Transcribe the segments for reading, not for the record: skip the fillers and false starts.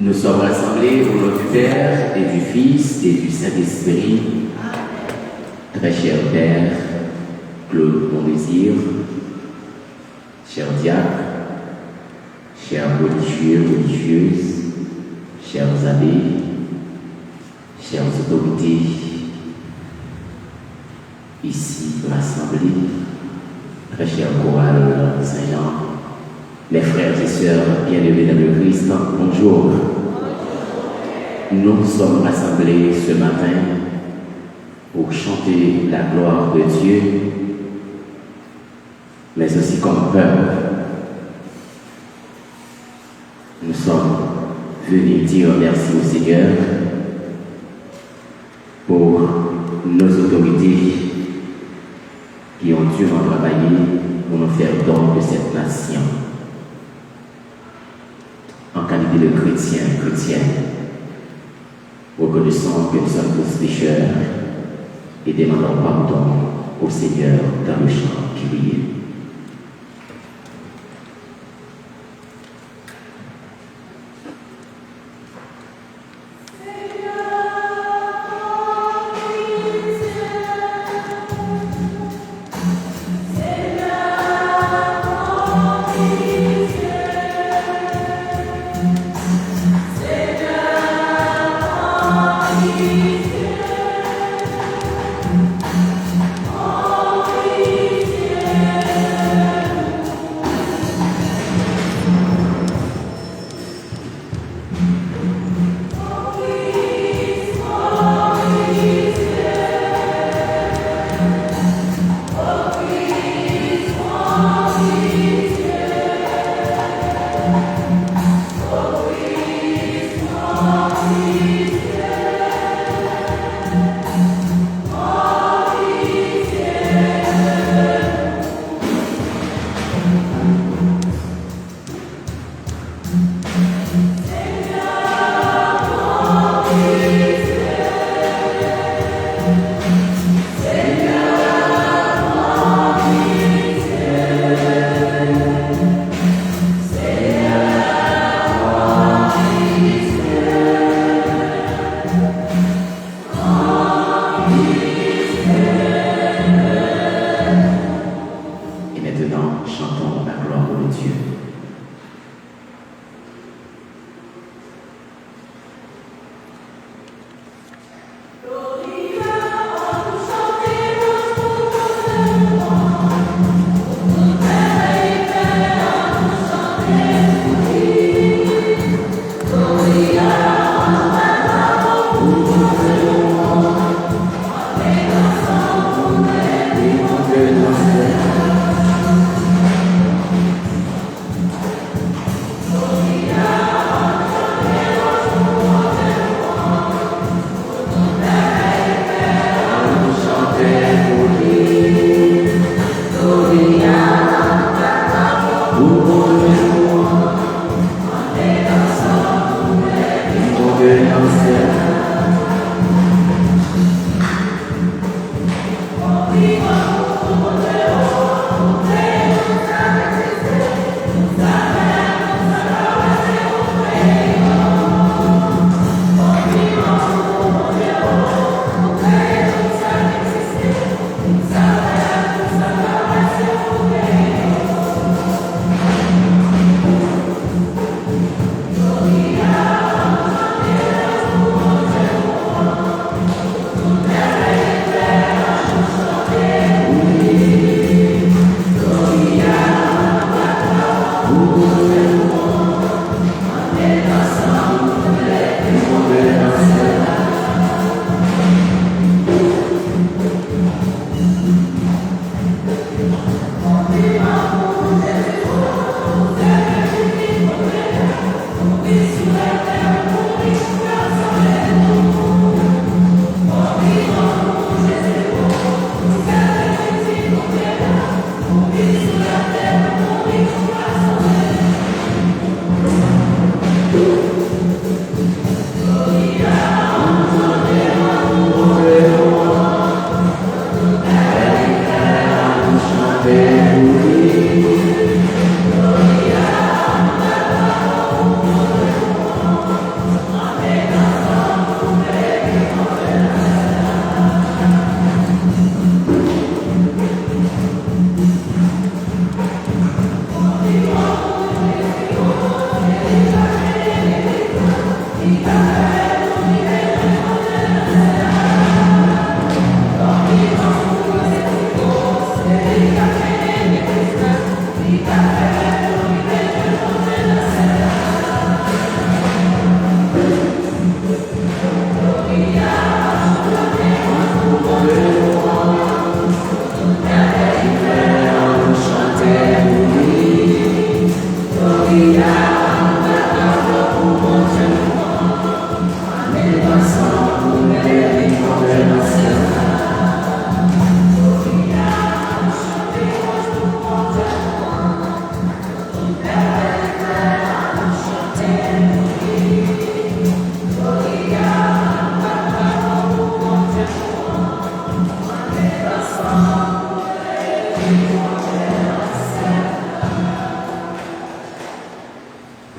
Nous sommes rassemblés au nom du Père et du Fils et du Saint-Esprit. Très cher Père, Claude Mondésir, cher diacre, chers religieux, religieuses, chers abbés, chères autorités, ici rassemblés, très cher chorale Saint-Jean, mes frères et sœurs bien-aimés dans le Christ, bonjour. Nous sommes rassemblés ce matin pour chanter la gloire de Dieu, mais aussi comme peuple. Nous sommes venus dire merci au Seigneur pour nos autorités qui ont durement travaillé pour nous faire don de cette nation. En qualité de chrétienne, reconnaissons que nous sommes tous pécheurs et demandons pardon au Seigneur dans le chant qui brille.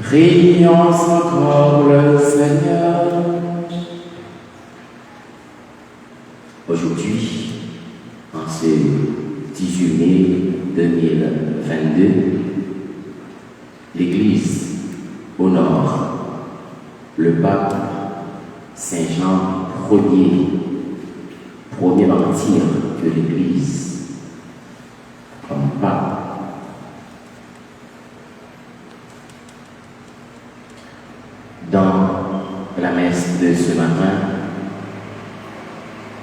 Prions encore le Seigneur. Aujourd'hui, en ce 18 mai 2022, l'Église honore le pape Saint Jean Ier, premier martyr de l'Église, comme pape. Dans la messe de ce matin,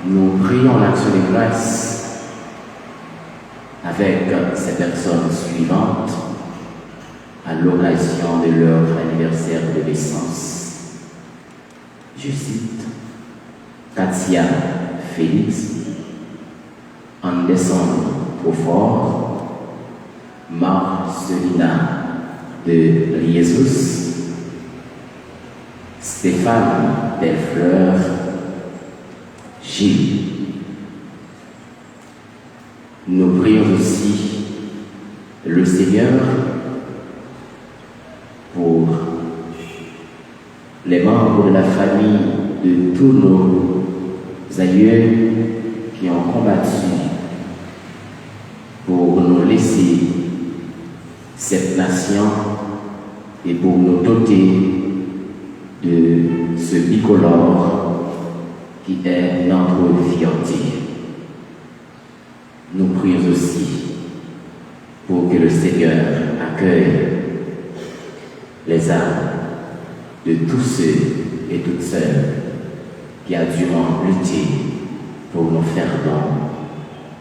nous prions l'action de grâce avec ces personnes suivantes à l'occasion de leur anniversaire de naissance. Je cite Katia Félix, Anderson Beaufort, Marcelina de Liesus, Stéphane Delfleur, Gilles. Nous prions aussi le Seigneur pour les membres de la famille de tous nos aïeux qui ont combattu pour nous laisser cette nation et pour nous doter de ce bicolore qui est notre fierté. Nous prions aussi pour que le Seigneur accueille les âmes de tous ceux et toutes celles qui ont durement lutté pour nous faire don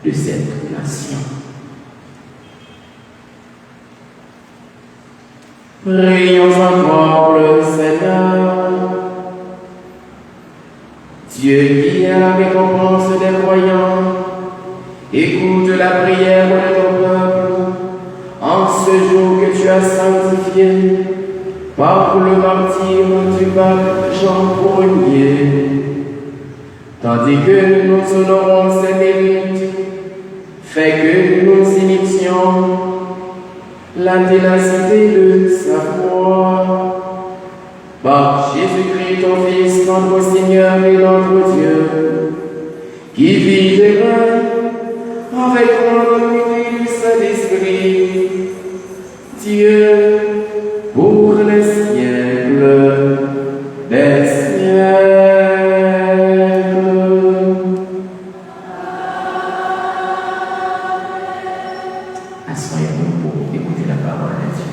de cette nation. Prions encore le Seigneur. Dieu qui est la récompense des croyants, écoute la prière de ton peuple en ce jour que tu as sanctifié par le martyre du pape Jean Ier, tandis que nous honorons ses mérites, fais que nous imitions la ténacité de sa foi. Par Jésus-Christ, ton Fils, notre Seigneur et notre Dieu, qui vit et règne avec notre du Saint-Esprit, Dieu, pour les siècles des siècles. Asseyez-vous pour écouter la parole de Dieu.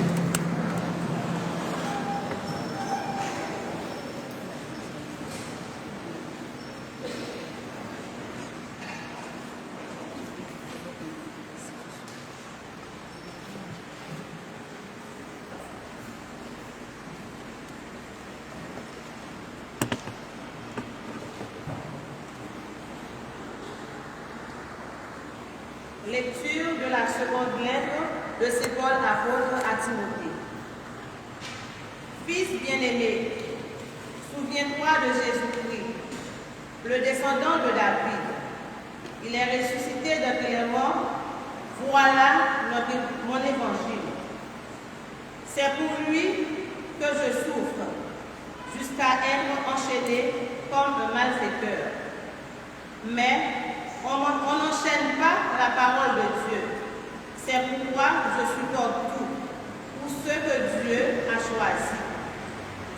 Lecture de la seconde lettre de Saint Paul apôtre à Timothée. Fils bien-aimé, souviens-toi de Jésus-Christ, le descendant de David. Il est ressuscité d'entre les morts. Voilà mon évangile. C'est pour lui que je souffre, jusqu'à être enchaîné comme un malfaiteur. Mais on n'enchaîne pas la parole de Dieu. C'est pourquoi je supporte tout pour ceux que Dieu a choisis,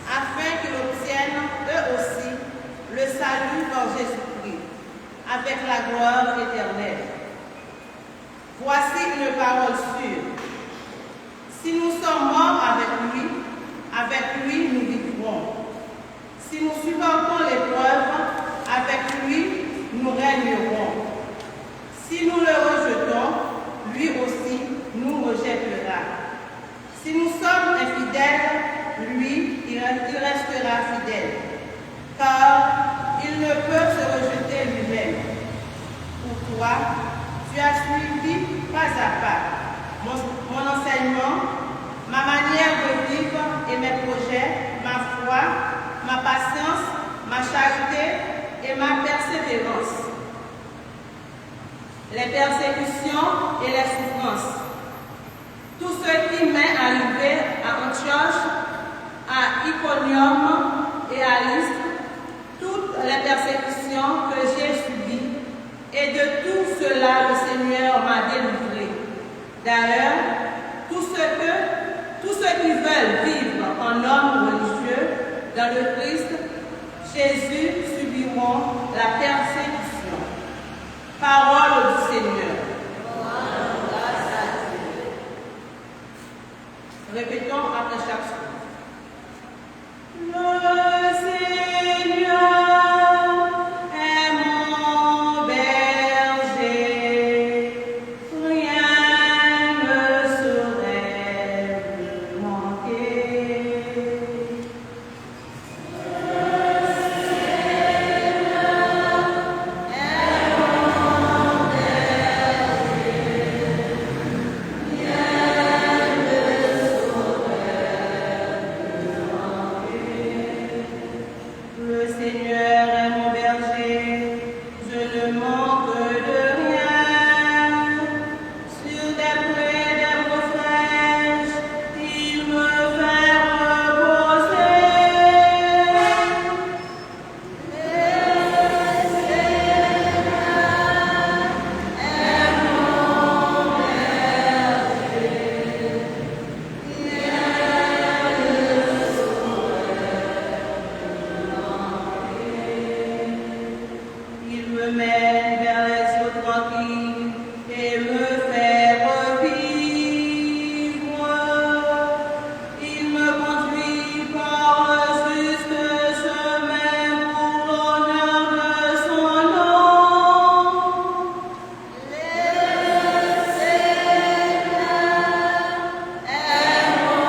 afin qu'ils obtiennent eux aussi le salut par Jésus-Christ, avec la gloire éternelle. Voici une parole sûre. Si nous sommes morts avec lui nous vivrons. Si nous supportons l'épreuve, avec lui nous régnerons. Si nous le rejetons, lui aussi nous rejettera. Si nous sommes infidèles, lui, il restera fidèle, car il ne peut se rejeter lui-même. Pour toi, tu as suivi pas à pas mon enseignement, ma manière de vivre et mes projets, ma foi, ma patience, ma charité et ma persévérance. les persécutions et les souffrances. Tout ce qui m'est arrivé à Antioche, à Iconium et à Lystre, toutes les persécutions que j'ai subies, et de tout cela le Seigneur m'a délivré. D'ailleurs, tous ceux qui veulent vivre en homme religieux dans le Christ, Jésus subiront la persécution. Parole du Seigneur. Répétons après chaque chose. Le Seigneur est mon berger, rien ne saurait me manquer. Le Seigneur est mon berger, je ne manque de rien. Sur des prés, des fraîches, il me fait reposer. Il me mène vers les eaux tranquilles et me fait revivre. Il me conduit par le juste chemin pour l'honneur de son nom. Le Seigneur est mon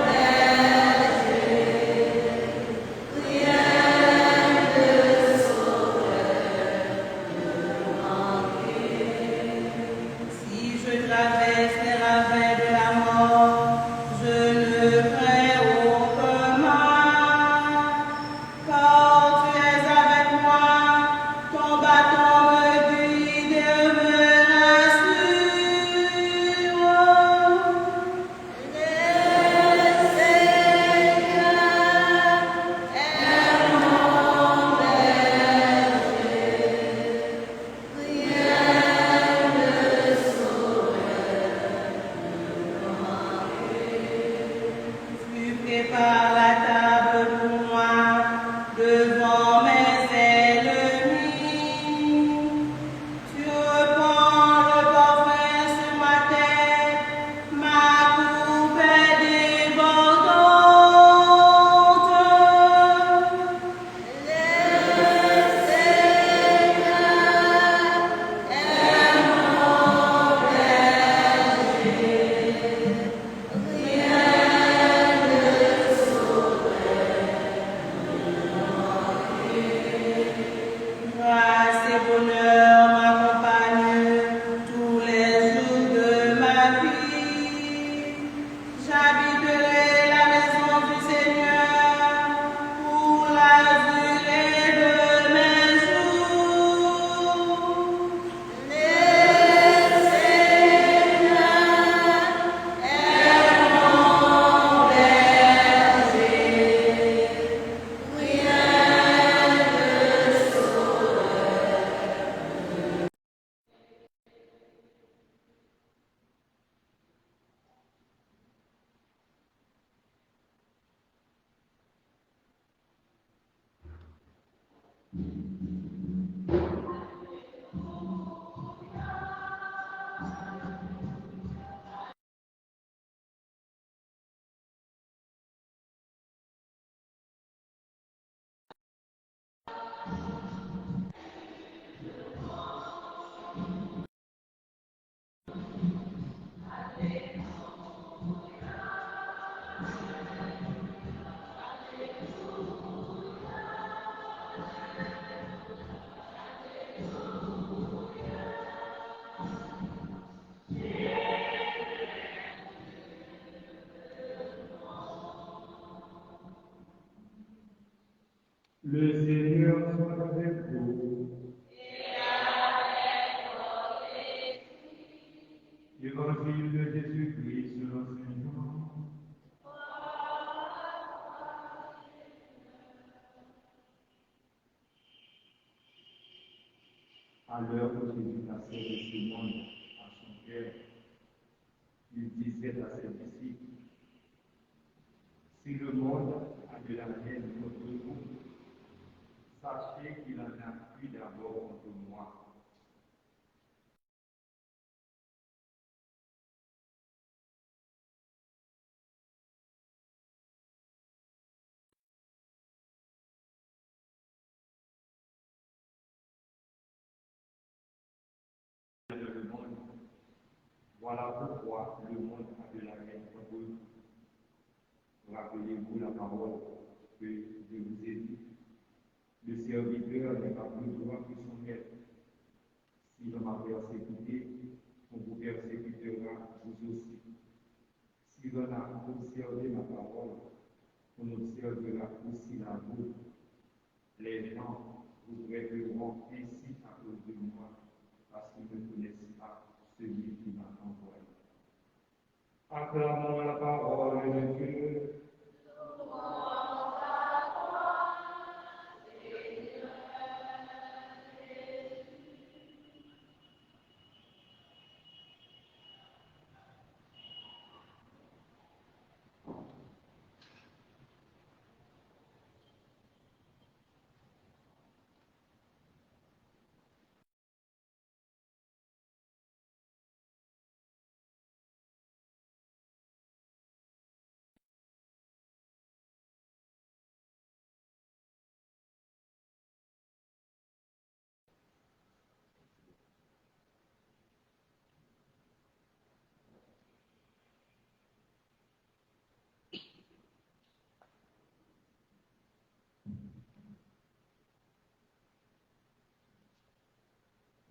berger, rien ne Si je traverse les ravins de la mort, je ne crains aucun mal, car tu es avec moi, ton bâton me guide et me rassure. Le Seigneur est mon berger, rien ne Tu prépares la table pour moi devant mes ennemis. Tu répands le parfum sur ma tête, ma coupe est débordante. Le Seigneur est mon berger, rien Grâce et bonheur m'accompagnent tous les jours de ma vie. J'habiterai la maison du Seigneur pour la durée de mes jours. Le Seigneur est mon berger, rien Le Seigneur soit avec vous. Évangile de Jésus-Christ selon Saint Jean. À l'heure où Jésus passait de ce monde à son Père, il disait à ses disciples, si le monde a de la haine contre vous, sachez qu'il en a eu d'abord contre moi. Le monde. Voilà pourquoi le monde a de la haine contre vous. Rappelez-vous la parole que je vous ai dit. Le serviteur n'est pas plus droit que son maître. Si l'on m'a persécuté, on vous persécutera vous aussi. Si l'on a observé ma parole, on observera aussi la vôtre. Les gens vous répéteront ainsi à cause de moi, parce qu'ils ne connaissent pas celui qui m'a envoyé. Acclamons la parole de Dieu.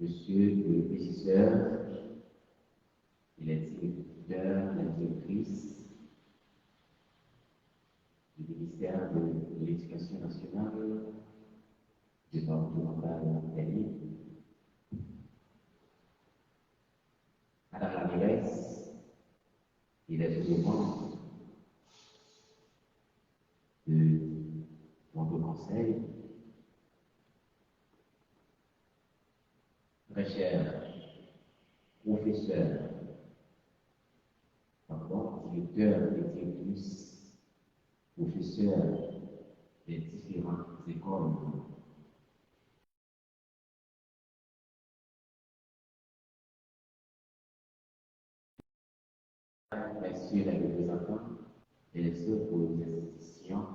Monsieur le régisseur et les directeurs, la directrice du ministère de l'Éducation nationale, départemental d'Italie, Madame la mairesse et les autres membres de votre conseil, très chers professeurs, directeurs et directrices, professeurs des différentes écoles, messieurs les représentants et les autres institutions,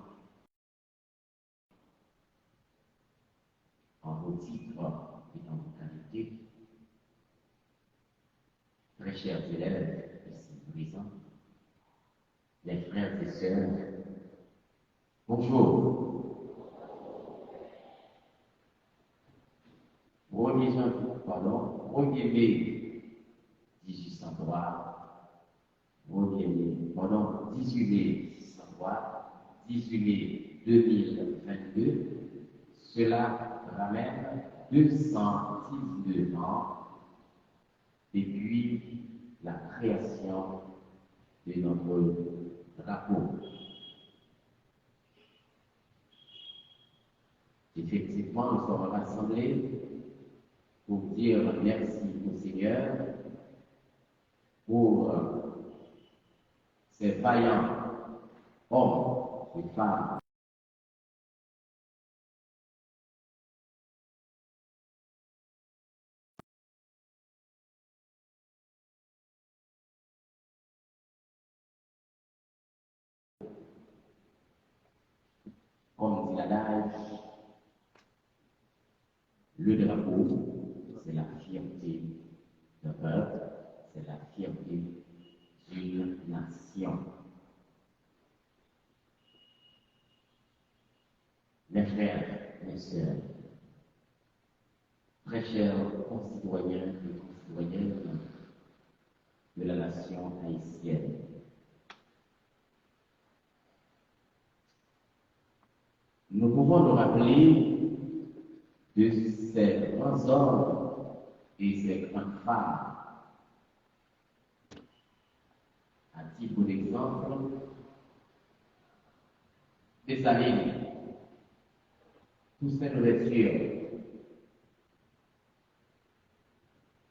en vos titres et en vos qualités, très chers élèves ici présents, les frères et sœurs, bonjour. 1er mai 1803, 18 mai 1803, 18 mai 2022, cela ramène 219 ans depuis la création de notre drapeau. Effectivement, nous sommes rassemblés pour dire merci au Seigneur pour ces vaillants hommes et femmes comme dit l'adage, le drapeau, c'est la fierté d'un peuple, c'est la fierté d'une nation. Mes frères, mes sœurs, très chers concitoyens et concitoyennes de la nation haïtienne, nous pouvons nous rappeler de ces grands hommes et ces grandes femmes À titre d'exemple, Dessalines, Toussaint Louverture,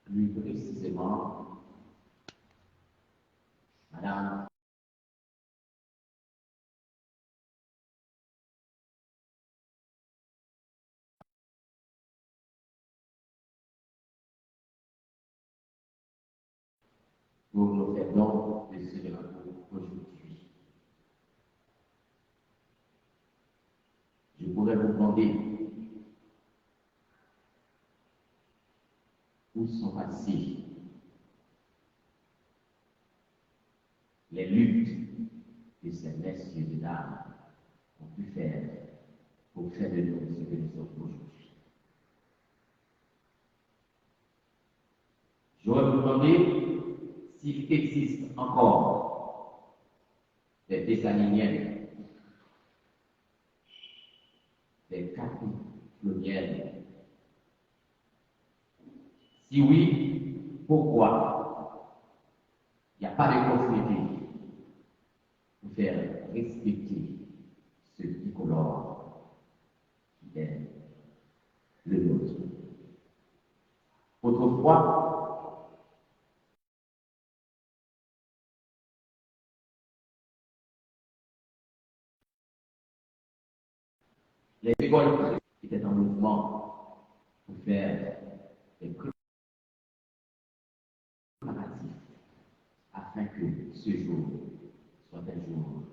plus précisément, Madame pour nous faire don de ce drapeau aujourd'hui. Je pourrais vous demander où sont passées les luttes que ces messieurs de dames ont pu faire pour faire de nous ce que nous sommes aujourd'hui. J'aurais vous demandé s'il existe encore des Dessaliniennes, des Capicloniennes. Si oui, pourquoi il n'y a pas de conformité pour faire respecter ce tricolore qui est le nôtre. Autrefois, les écoles étaient en mouvement pour faire des préparatifs afin que ce jour soit un jour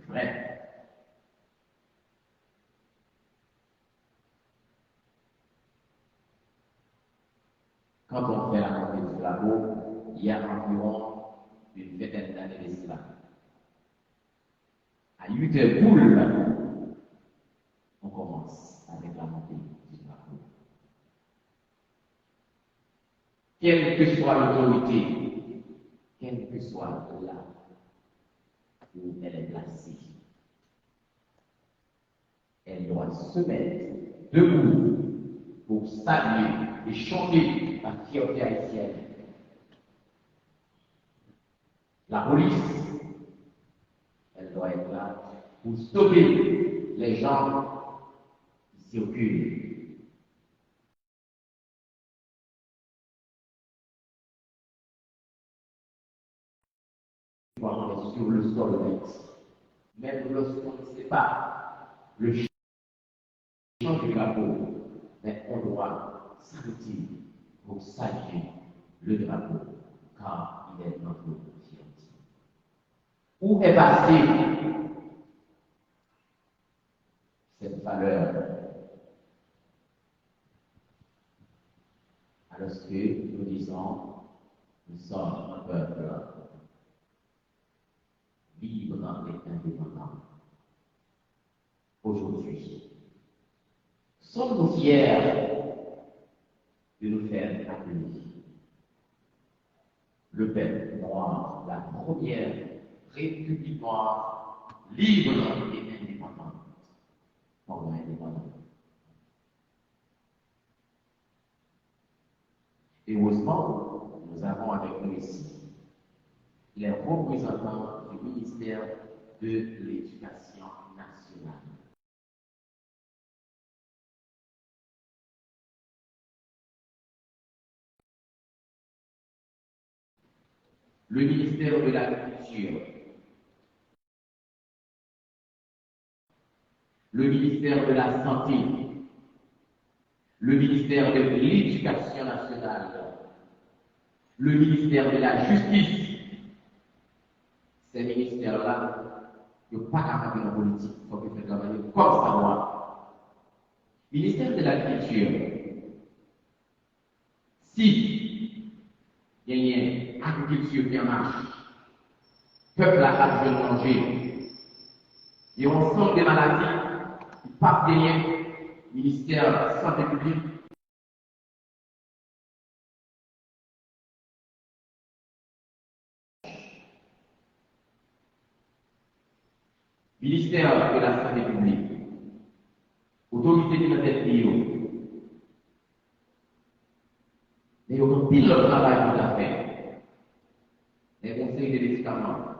vrai. Quand on fait la montée du drapeau, il y a environ une vingtaine d'années de cela. À 8 heures boule, on commence avec la montée du drapeau. Quelle que soit l'autorité, quelle que soit là où elle est placée, elle doit se mettre debout pour saluer et chanter la fierté haïtienne. La police, elle doit être là pour stopper les gens qui circulent. On est sur le sol net. Même lorsqu'on ne sait pas le chant du drapeau, mais on doit s'arrêter pour saluer le drapeau, car il est notre fierté. Où est passée cette valeur alors que nous disons nous sommes un peuple libre et indépendant? Aujourd'hui, sommes-nous fiers de nous faire appeler le peuple noir, la première république noire, libre et indépendante, pendant indépendante? Et heureusement, nous avons avec nous ici les représentants du ministère de l'Éducation nationale. Le ministère de l'Agriculture, le ministère de la Santé, le ministère de l'Éducation nationale, le ministère de la Justice. Ces ministères-là, ils n'ont pas capable de la politique, il faut qu'ils fassent travailler comme ça doit. Ministère de l'Agriculture, si il y a une agriculture qui marche, peuple a besoin de manger, et on sent des maladies, il pas de ministère de la Santé publique. Ministère de la Santé publique, autorité de la tête mais il y a un pile de travail pour la faire. Les conseils de États membres.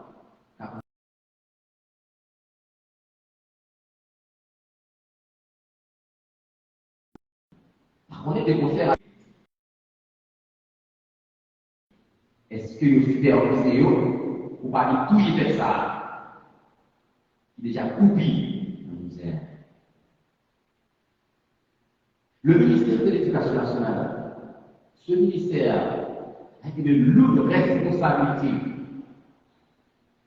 On est des concerts. Est-ce que vous supervisez ou pas tout y fait ça? Déjà coupé en misère. Le ministère de l'Éducation nationale, ce ministère a une lourde responsabilité.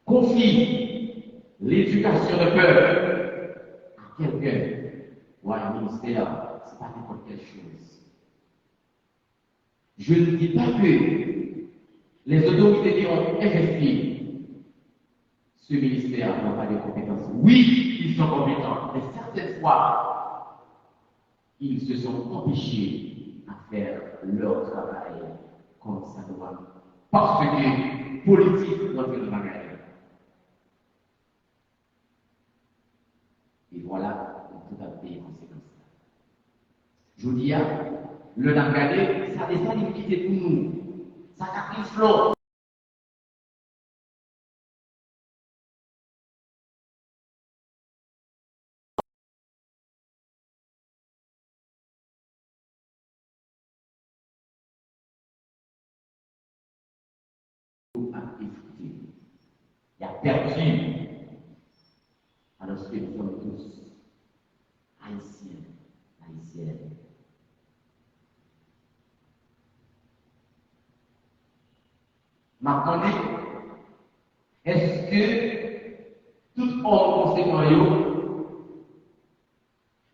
Confie l'éducation de peuple à quelqu'un ou à un ministère, ce n'est pas n'importe quelle chose. Je ne dis pas que les autorités qui ont investi ce ministère n'ont pas de compétences. Oui, ils sont compétents, mais certaines fois, ils se sont empêchés à faire leur travail comme ça doit. Parce que politique doit faire le bagage. Et voilà une totalité des conséquences. Je vous dis, le Nangadé, ça descend d'immunité pour nous. Ça a pris flot. Il a perdu. Alors que nous sommes tous haïtiens, haïtiennes. Maintenant, est-ce que tout homme conséquent,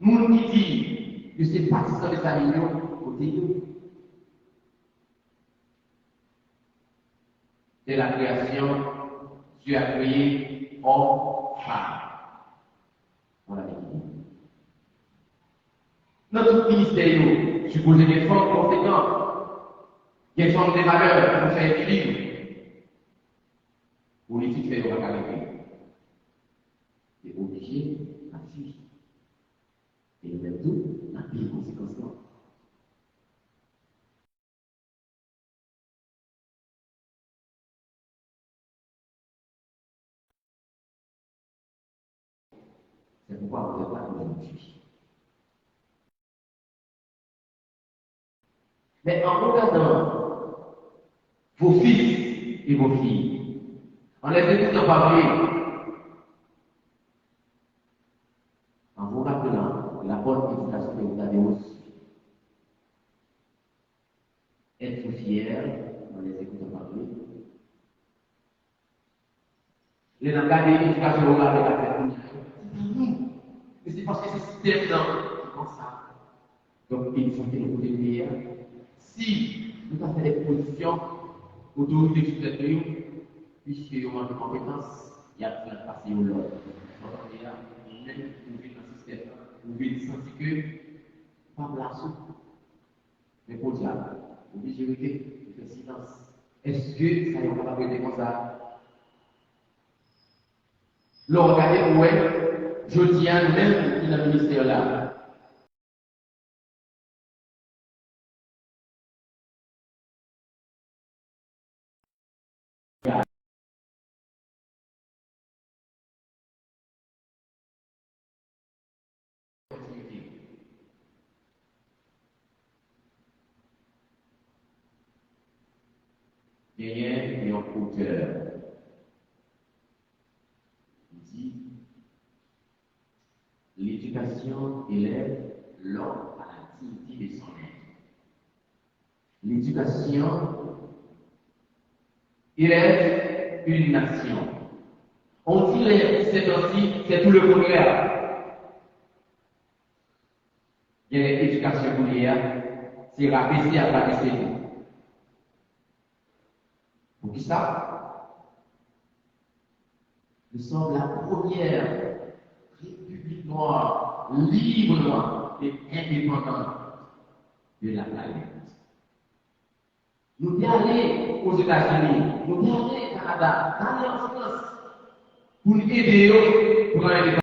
nous qui dit que c'est partisans de sa réunion, côté de la création, Dieu a créé homme, femme. On l'avait dit. Notre ministère, supposé des formes conséquentes, des formes de valeurs pour faire équilibre. Politique fait de la qualité. C'est obligé à suivre. Et même tout, la pire conséquence. C'est pourquoi vous êtes là aujourd'hui. Mais en regardant vos fils et vos filles, en les écoutant parler, en vous rappelant la bonne éducation que vous avez reçue, être fier en les écoutant parler. Les langages d'éducation orale et la tête, c'est pas nous, mais c'est parce que c'est système-là qui pense ça. Donc, il faut que nous voulons si nous avons fait des positions autorité supérieure, puisque nous manque de compétences, il y a besoin de passer au l'autre. Donc, là, même vous vivez dans le système, vous vivez sentir que, pas de la soupe, mais pour dire, obligé de faire silence. Est-ce que ça y est capable de comme ça? Là, regardez où est, je dis à nous-mêmes qui est dans le ministère là. Derrière, il y a un auteur. Il dit l'éducation élève l'homme à la dignité de son être. L'éducation élève une nation. On dirait que c'est aussi, c'est tout le contraire. Il y a l'éducation ouvrière, c'est rabaisser à rabaisser. Pour qui ça? Nous sommes la première république noire, libre noire et indépendante de la planète. Nous sommes allés aux États-Unis, nous sommes allés au Canada, nous sommes allés en France pour nous aider pour l'indépendance.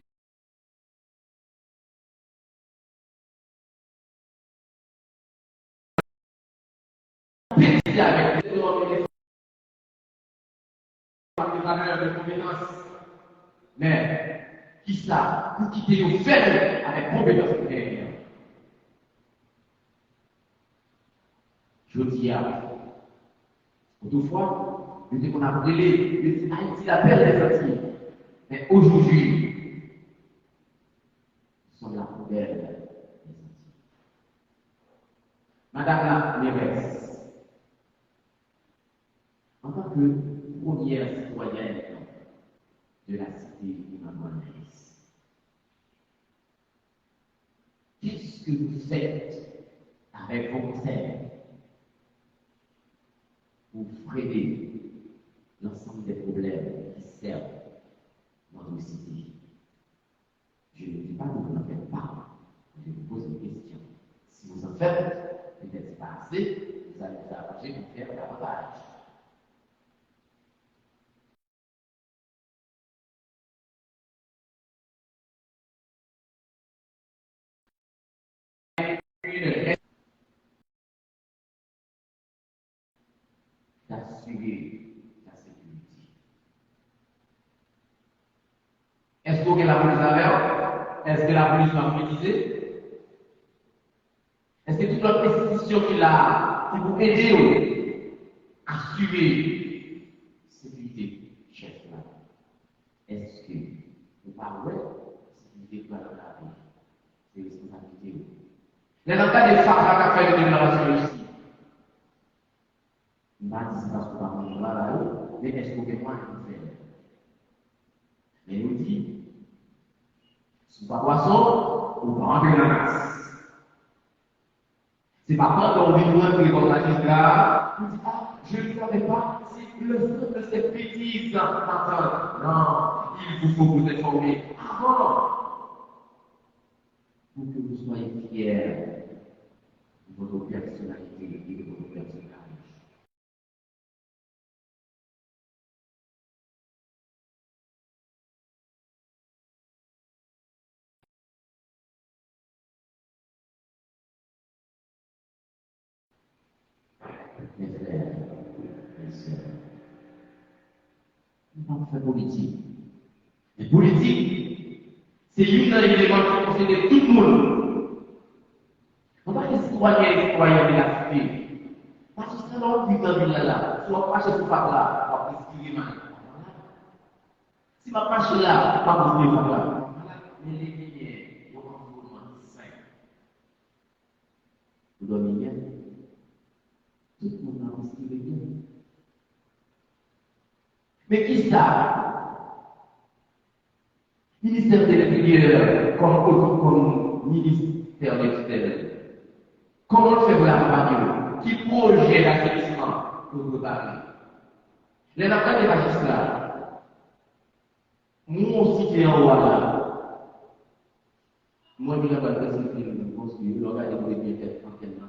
Avec de valeur de compétence. Mais, qui ça, pour quitter nos faibles avec compétence derrière. Je dis à autrefois, je dis qu'on a brûlé, je dis Haïti l'appelle les Antilles. Mais aujourd'hui, ils sont la poubelle des Antilles. Madame la mairesse, en tant que première citoyenne de la cité de Maman-Nice, qu'est-ce que vous faites avec vos conseils pour freiner l'ensemble des problèmes qui servent notre cité? Je ne dis pas que vous n'en faites pas, je vous pose une question. Si vous en faites, peut-être pas assez, vous allez vous arranger pour faire davantage. D'assurer la sécurité. Est-ce que la police a l'air? Est-ce que la police va mobiliser? Est-ce que toute notre institution qui l'a, qui vous aider à assurer la sécurité, chef là? Est-ce que vous parlez de sécurité pour la vie? C'est responsabilité. Les cas des femmes qui fait une déclaration ici. Il va dire parce que par contre là, mais est-ce que vous moi qui fait? Mais il nous dit, si vous pas poisson, vous pas rentrer dans la masse. C'est pas quand on vient rentrer comme magistrat, on dit ah, je ne savais pas si le son de cette bêtise m'entend. Non, il vous faut vous informer avant pour que vous soyez fiers de votre personnalité et de votre personnage. Mes frères, mes sœurs, nous pas faire politique. Mais politique, c'est une élément qui concerne tout le monde. On va les citoyens et citoyens de la cité. Parce que c'est là où vous êtes là, soit pas chez vous par là, on va discuter mal. Si ma marche là, pas vous dire par là. Mais les lumières, vos environnements sains. Vous dormez bien? Tout le monde a respiré bien. Mais qui ça? Ministère de l'Intérieur, comme ministère de l'Extérieur. Comment fait la campagne? Qui projette l'assainissement pour préparer? Les affaires des magistrats, moi aussi qui est en haut là, moi je n'ai pas de discipline, parce que je regarde les bibliothèques en quel moment.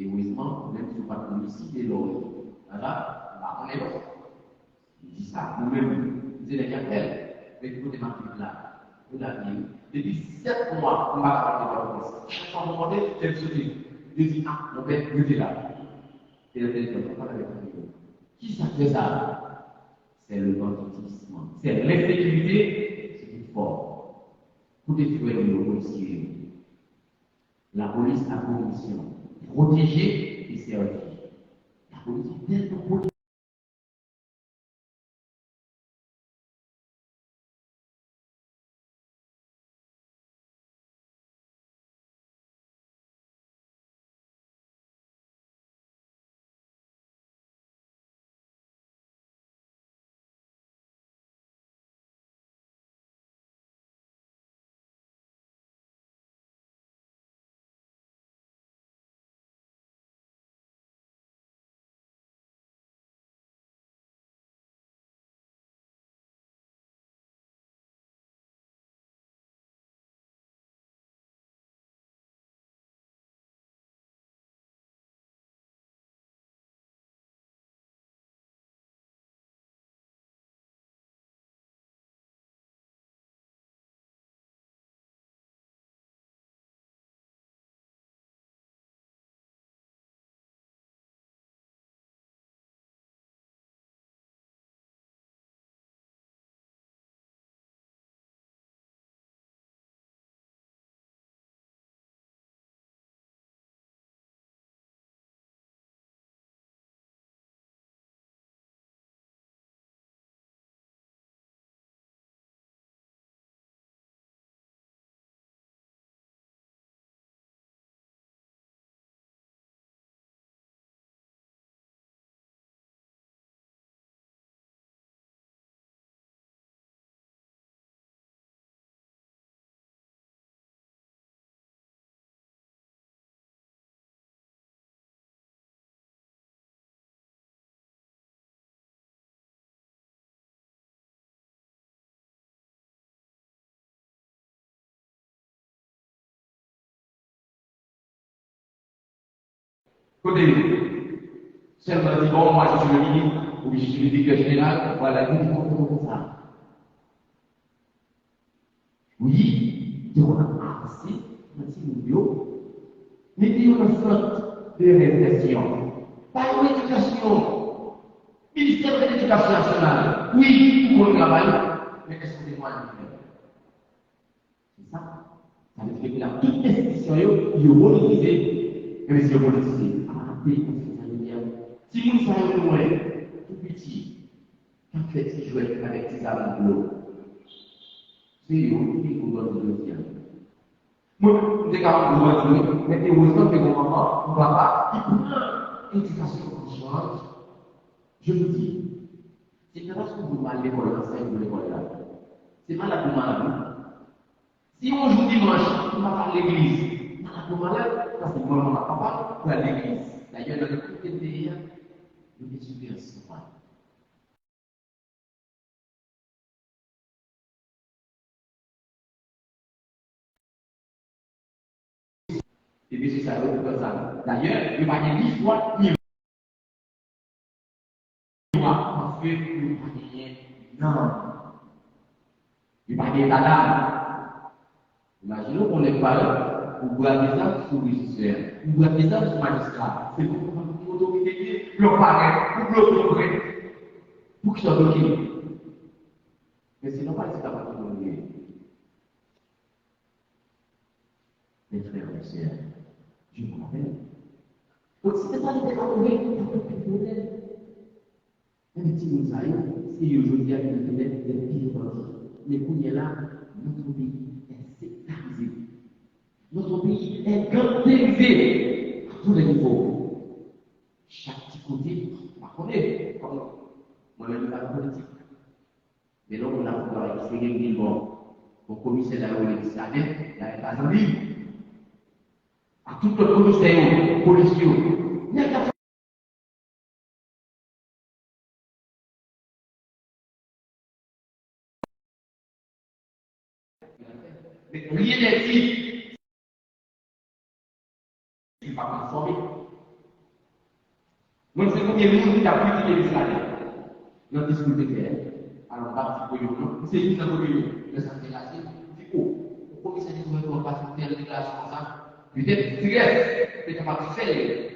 Et heureusement, même si on ne pas publicité, là, on est là. Il dit ça, nous-mêmes, vous êtes les cartels, mais vous démarquez là, vous l'avez. Depuis 7 mois, on va parler de la police. Chaque fois qu'on demande, j'ai sauté. Je dis, ah, mon père, vous êtes là. Et le téléphone, on parle avec lui. Qui ça fait ça? C'est le banditisme. C'est l'insécurité, c'est plus fort. Pour détruire les policiers, la police a pour mission protéger et servir. La police est tellement Côté, seulement dit, bon, moi je suis le ministre, ou je suis le directeur général, voilà, nous disons comme ça. Oui, on a avancé, on a dit, mais il y a une sorte de répression. Pas une éducation. Ministère de l'Éducation nationale. Oui, pour le travail, mais est-ce que c'est moi le faire? C'est ça. Ça veut dire que là, toute institution, il est politisé. Et monsieur politisé, arrêtez, si vous savez loin, tout petit, qu'en fait, si je joue avec ces armes de l'eau, c'est eux qui vous donnent le dire. Moi, je suis capable de vous dire, mais heureusement que mon maman, mon papa, qui prend l'éducation consciente, je vous dis, c'est pas parce que vous m'allez l'école, l'enseigne de l'école là. C'est malade pour malade. Si on joue dimanche, on va à l'église. Malade pour malade, parce que moi, mon papa, pour à l'église. D'ailleurs, dans le côté de l'IA, je vais subir ce point. Et puis c'est ça, comme ça. D'ailleurs, il va y avoir 10 fois, il parce que il va y avoir non. Il va y avoir la imaginons qu'on est pas là, ou boire des armes sous régisseur, ou boire des armes sous magistrat. C'est pour qu'on autorité, le paraît, ou bloquer, pour qu'il soit bloqué. Mais sinon, pas c'est capable de bloquer. Mes frères et sœurs, je vous rappelle. Donc, si c'est ça qui est arrivé, il faut que vous ayez. Un petit mosaïque, si aujourd'hui, il y a une fenêtre de pire bandits. Mais qu'on est là, notre pays est sectarisé. Notre pays est gantérisé à tous les niveaux. Chaque petit côté, par contre, comme moi-même, je ne suis pas politique. Mais là, on a pouvoir expliquer bon, au commissaire de la législative, il n'y a pas de livre. À tout le commissaire, policier, il n'y a pas mais rien n'est dit. Il ne va pas transformer. Moi, c'est combien de gens qui ont critiqué l'Israël dans le discours de guerre. Alors, par exemple, c'est une communauté, le santé racine, dit oh, pourquoi ça dit qu'on ne va pas faire une déclaration comme ça? Peut-être, c'est capable de faire.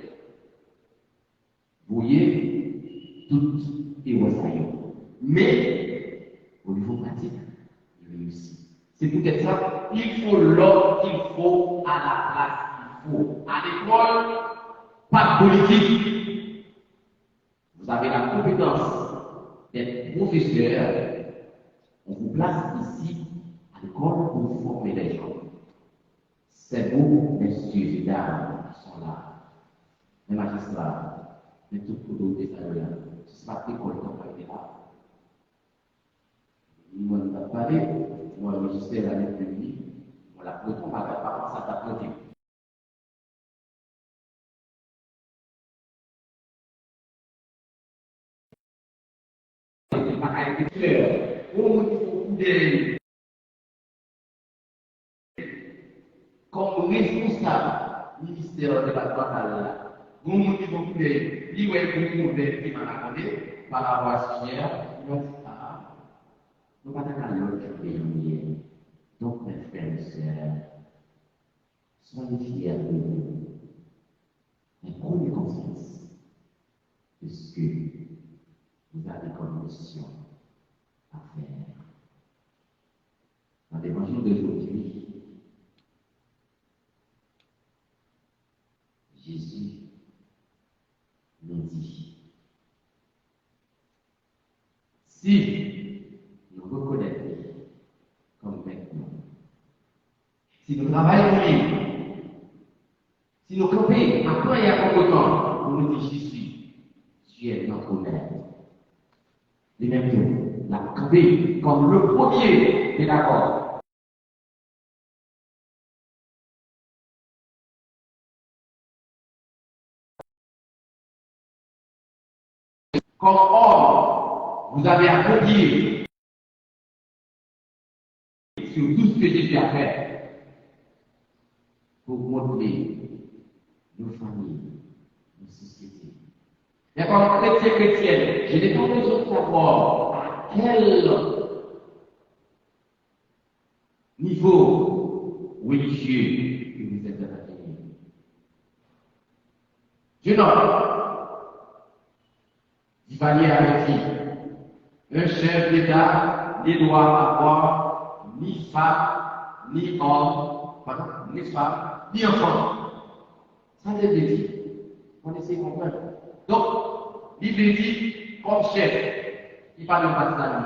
Vous voyez, tout est wasaillon. Mais, au niveau pratique, il réussit. C'est peut-être ça, il faut l'ordre qu'il faut à la place qu'il faut. À l'école, pas de politique. Vous avez la compétence d'être professeur. On vous place ici à l'école pour former les gens. C'est vous, messieurs et dames, qui sont là. Les magistrats, les tout autorités salariales. Ce n'est pas l'école qui a été là. Ils m'ont parlé, moi, le magistère à l'État-Unis, on l'a pris, on va pas penser à ta politique. C'est pas à être clair. Comme il faut couper comme responsable ministère départemental, comme il faut couper, il faut couper, il m'a raconté, par rapport à ce hier, il m'a dit, ah, nous ne pouvons pas l'autre pays. Donc, mes frères et sœurs, soyez fiers de vous. Mais prenez conscience de ce que vous avez comme mission à faire. Dans l'évangile d'aujourd'hui, Jésus nous dit, si nous reconnaissons comme maintenant, si nous travaillons, si nous campons, après il y a combien de temps, nous nous disons Jésus, tu es notre maître. Les mêmes choses, la campé comme le premier, est d'accord. Comme homme, vous avez accompli sur tout ce que Jésus a fait pour modeler nos familles, une société. Mais comme chrétienne, je n'ai pas besoin de savoir à quel niveau religieux que vous êtes appartenu. Je note, Duvalier avait dit, un chef d'État ne doit avoir ni femme, ni homme, pardon, ni femme, ni enfant. Ça veut dire, on essaie de comprendre. Donc, il dit, comme chef, il parle de partisane.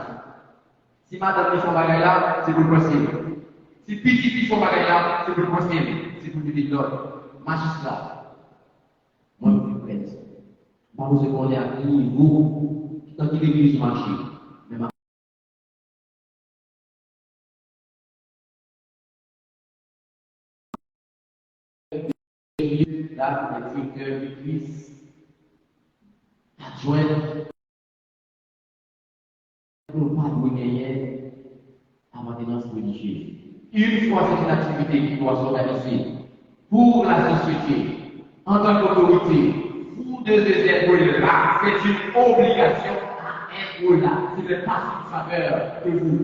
Si madame dit son bagage là, c'est pour le possible. Si petit dit son bagage là, c'est pour le possible. C'est pour le dire l'autre. Magistrat, moi je suis prêtre. Moi je connais à quel niveau, quand il est l'église marché. Là, le directeur de l'église adjoint pour pas de gagner à maintenance religieuse. Une fois c'est une activité qui doit s'organiser pour la société, en tant qu'autorité, vous devez être là, c'est une obligation à être là. Ce n'est pas une faveur que vous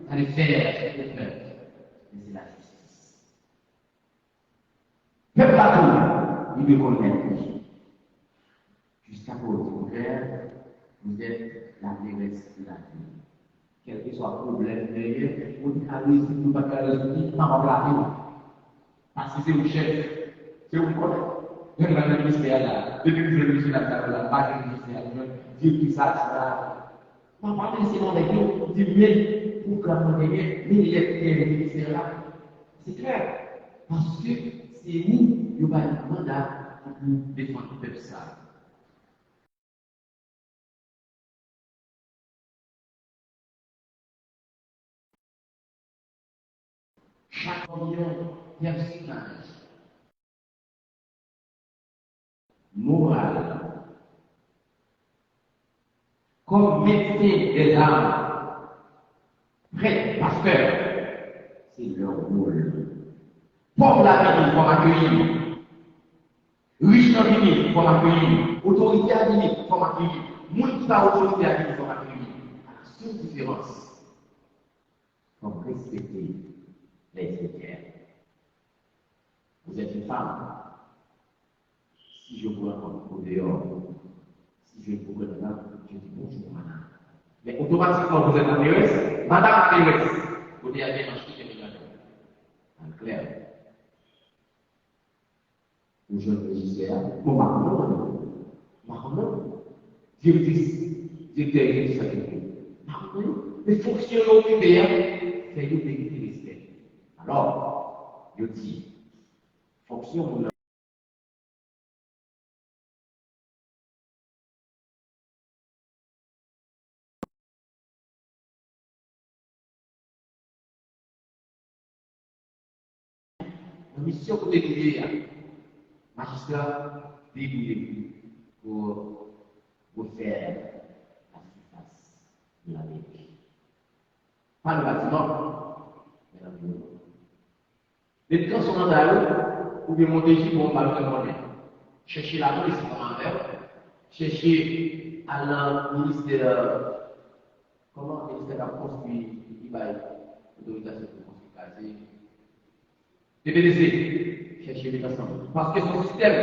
allez faire le peuple, mais c'est la justice. Peuple à tout, il veut connaître. Jusqu'à ce au contraire, vous êtes la maîtresse de la vie. Quel que soit le problème, vous ne réussissez pas à résoudre, pas à la parce que c'est le chef, c'est le collègue. Je ne vais pas ministère là, depuis que je suis là, la page du ministère, je dis ça, ça. Je ne vais pas laisser mon équipe, je dis mais pour que la monnaie, mais il est le ministère là. C'est clair. Parce que c'est nous, nous avons un mandat pour défendre le peuple ça. Chaque personnage moral comme médecin des âmes, prêtre, pasteur, c'est leur rôle. Pauvre la vie, il faut m'accueillir. Riche dans la vie, il faut m'accueillir. Autorité à vie, il faut m'accueillir. Moi qui pas autorité à vie, il faut m'accueillir. La seule différence, il faut respecter les critères. Vous êtes une femme. Si je vous rencontre au dehors, si je vous rencontre, je dis bonjour, madame. Mais automatiquement, vous êtes la maîtresse, madame la maîtresse. Vous dites à bien acheter des millions. En clair. Vous jouez le logiciel, mon marron, directeur de sécurité. Les fonctionnaires occupés, c'est une vérité respect. Alors, je dis, fonction de la mission que vous avez, magistrat, débrouillez pour faire la surface de la vie. Pas le bâtiment, mais la vie. Les gens sont dans la rue, ou bien monter ici pour mal faire monnaie. Chercher la police pour en faire, chercher à la ministère, comment le ministère a construit, il va l'autorisation pour construire casier. PDC, chercher les personnes. Parce que son système,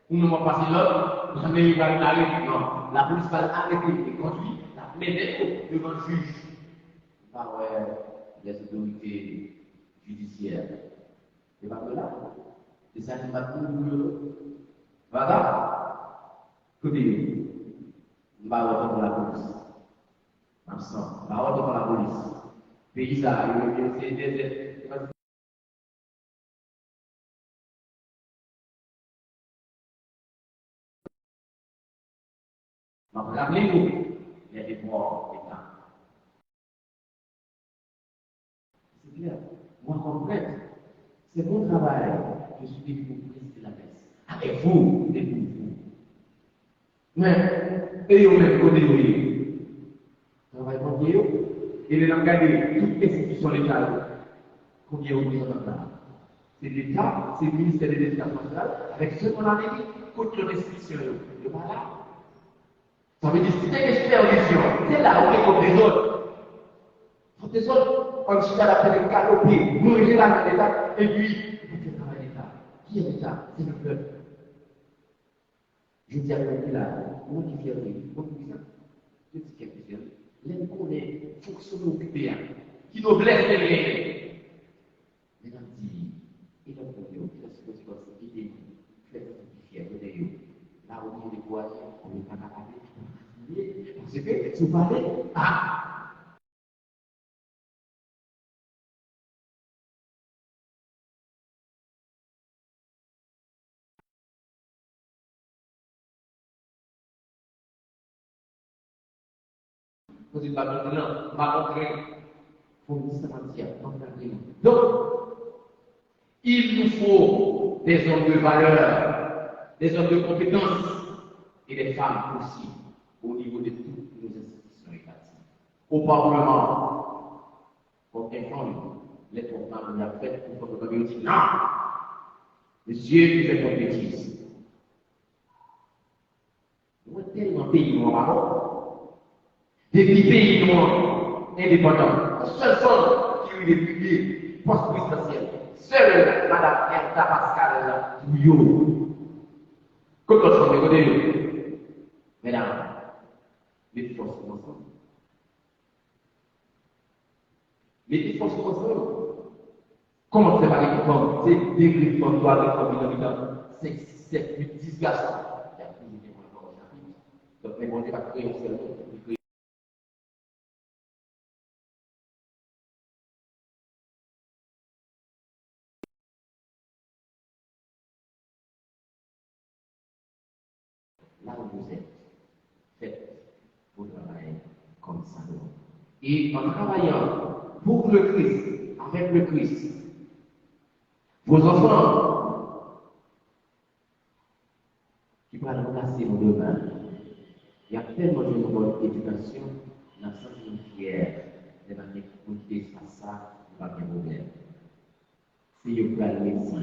où nous va passer l'autre, nous sommes les rivales, non. La police va arrêter et conduire, la plaider devant le juge. Par les autorités judiciaires. Et pas que là. C'est ça qui va tout le. Voilà. Côté. On va retourner pour la police. Ensemble. On va retourner pour la police. Pays ça, c'est donc, rappelez-vous, il y a des devoirs d'État. C'est clair. Moi, comme prêtre, c'est mon travail. Je suis venu pour présider la messe. Avec vous et pour vous. Mais, ayons même côté de travail pour Dieu, et les langages, toutes les institutions légales, combien on besoin de là. C'est l'État, c'est le ministère de l'Éducation nationale, avec ce qu'on a dit, contre restriction, le pas là. Ça veut dire que si tu as une supervision, c'est là où les comme les autres. Quand les autres, on se fait la peine de caloper, brûler la de l'État, et puis, vous faites travail l'État. Qui est l'État? C'est le peuple. Je dis à l'État là, moi qui viens de dire, je dis quelque chose, l'un qu'on est fonctionnaire occupé, qui nous blesse les mais on dit, il a pour nous, il a ce que tu vas se dire, fait fier de Dieu. Là où on est voisins, on n'est pas capable de parce que si vous parlez, vous êtes pas maintenant, ma montré, faut nous sentir, donc, il nous faut des hommes de valeur, des hommes de compétence et des femmes aussi au niveau de toutes nos institutions étatiques. Au Parlement, comme informe les programmes de la fête pour que nous disions non, monsieur, vous êtes une bêtise. Nous sommes tellement pays noirs, des pays noirs indépendants, la seule femme qui est publiée post-présidentielle. Seule Madame Erta Pascal Bouillot. Comme nous sommes reconnus, mesdames, les forces ensemble. Les forces ensemble. Comment c'est pas les réformes? C'est des réformes, trois réformes dynamiques. 5, 6, 7, 8, 10 garçons. Il y a plus de réformes dans chapitre. Donc, mais bon, on va créer un seul. Là où vous êtes, faites vos travail comme ça. Et en travaillant pour le Christ, avec le Christ, vos enfants qui vont remplacer vos demain, il y a tellement de bonne éducation, dans le sens où nous fiers de la difficulté face à ça, il va bien problème. Si vous pouvez aller médecin,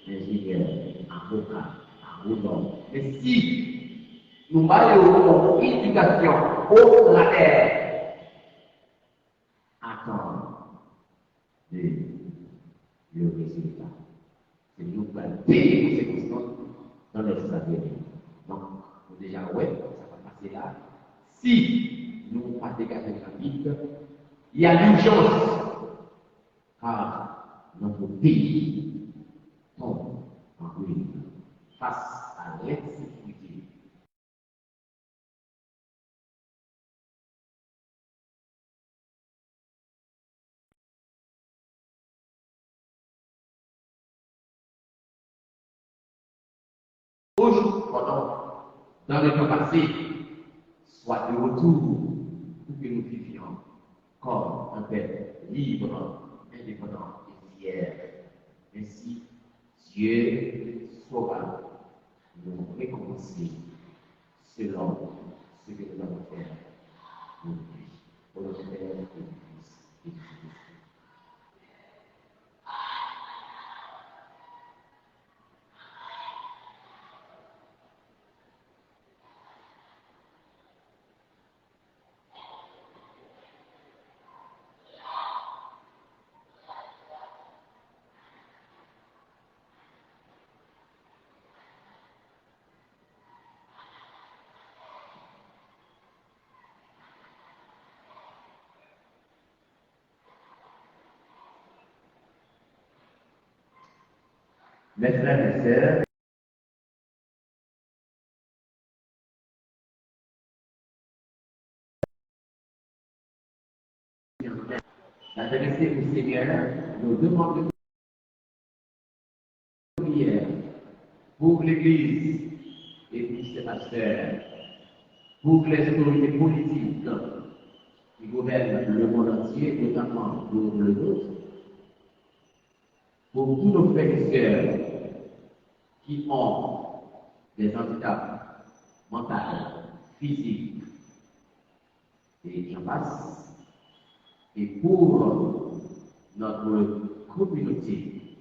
ingénieur, avocat, avocat, mais si nous avons une éducation au clair. Attendre le résultat. C'est nous qui allons payer pour ces conséquences dans les États-Unis. Donc, déjà, ouais, ça va passer là. Si nous n'avons pas dégagé la vie, il y a l'urgence. Car notre pays tombe en ruine face à l'insécurité. Toujours, dans le temps passé, soit de retour pour que nous vivions comme un peuple libre, indépendant et fier. Ainsi, Dieu saura nous récompenser selon ce que nous allons faire pour lui, pour le Père et le Fils et le Saint-Esprit. Mes frères et sœurs, adressez au Seigneur nos demandes de prière pour l'Église et pour ses pasteurs, pour les autorités politiques qui gouvernent le monde entier, notamment pour le nôtre, pour tous nos frères et sœurs qui ont des handicaps mentaux, physiques et j'en passe, et pour notre communauté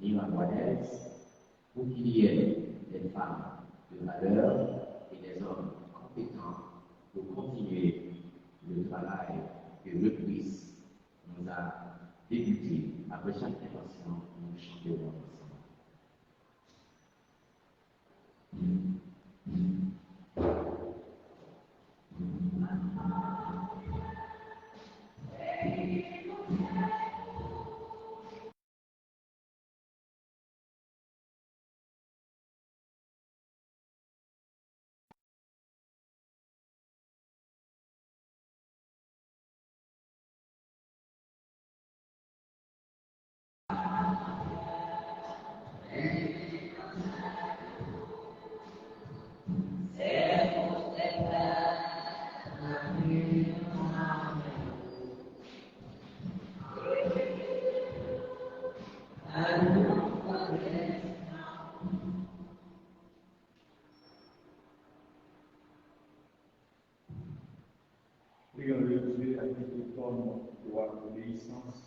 nigérianaise, pour qu'il y ait des femmes de valeur et des hommes compétents pour continuer le travail que le Christ nous a débuté. Après chaque intervention, nous chanterons ensemble. Prions le Dieu à qui tout homme doit l'obéissance.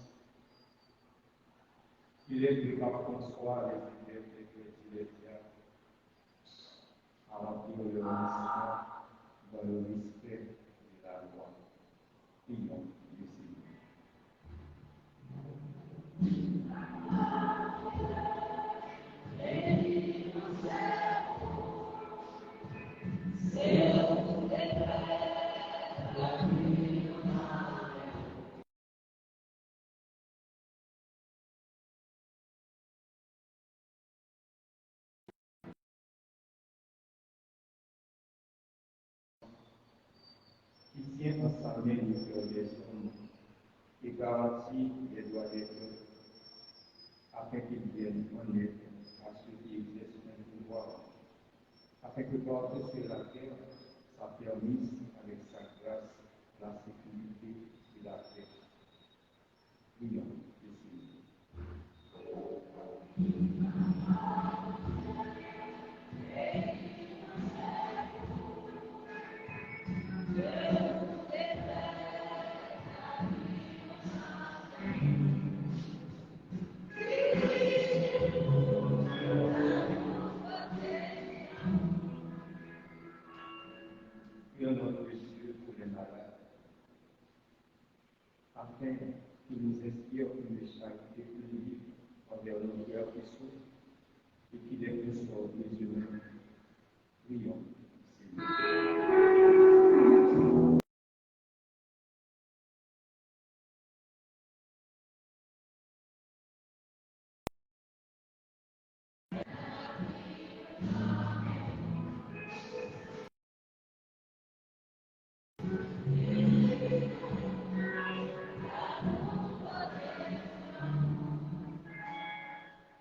Il est de par François les fidèles ecclésiastiques à remplir le mission dans le respect de la loi. Prions le Seigneur. Qui tient en sa main le cœur des hommes et garantit les droits des peuples, afin qu'ils viennent en aide à ceux qui exercent un pouvoir, afin que partout sur la terre s'affermisse avec sa grâce la sécurité et la paix. Prions le Seigneur. Prions notre Dieu pour les malades, afin qu'il nous inspire une charité unique envers nos frères qui souffrent et qu'il les consorte les humains. Prions, Seigneur.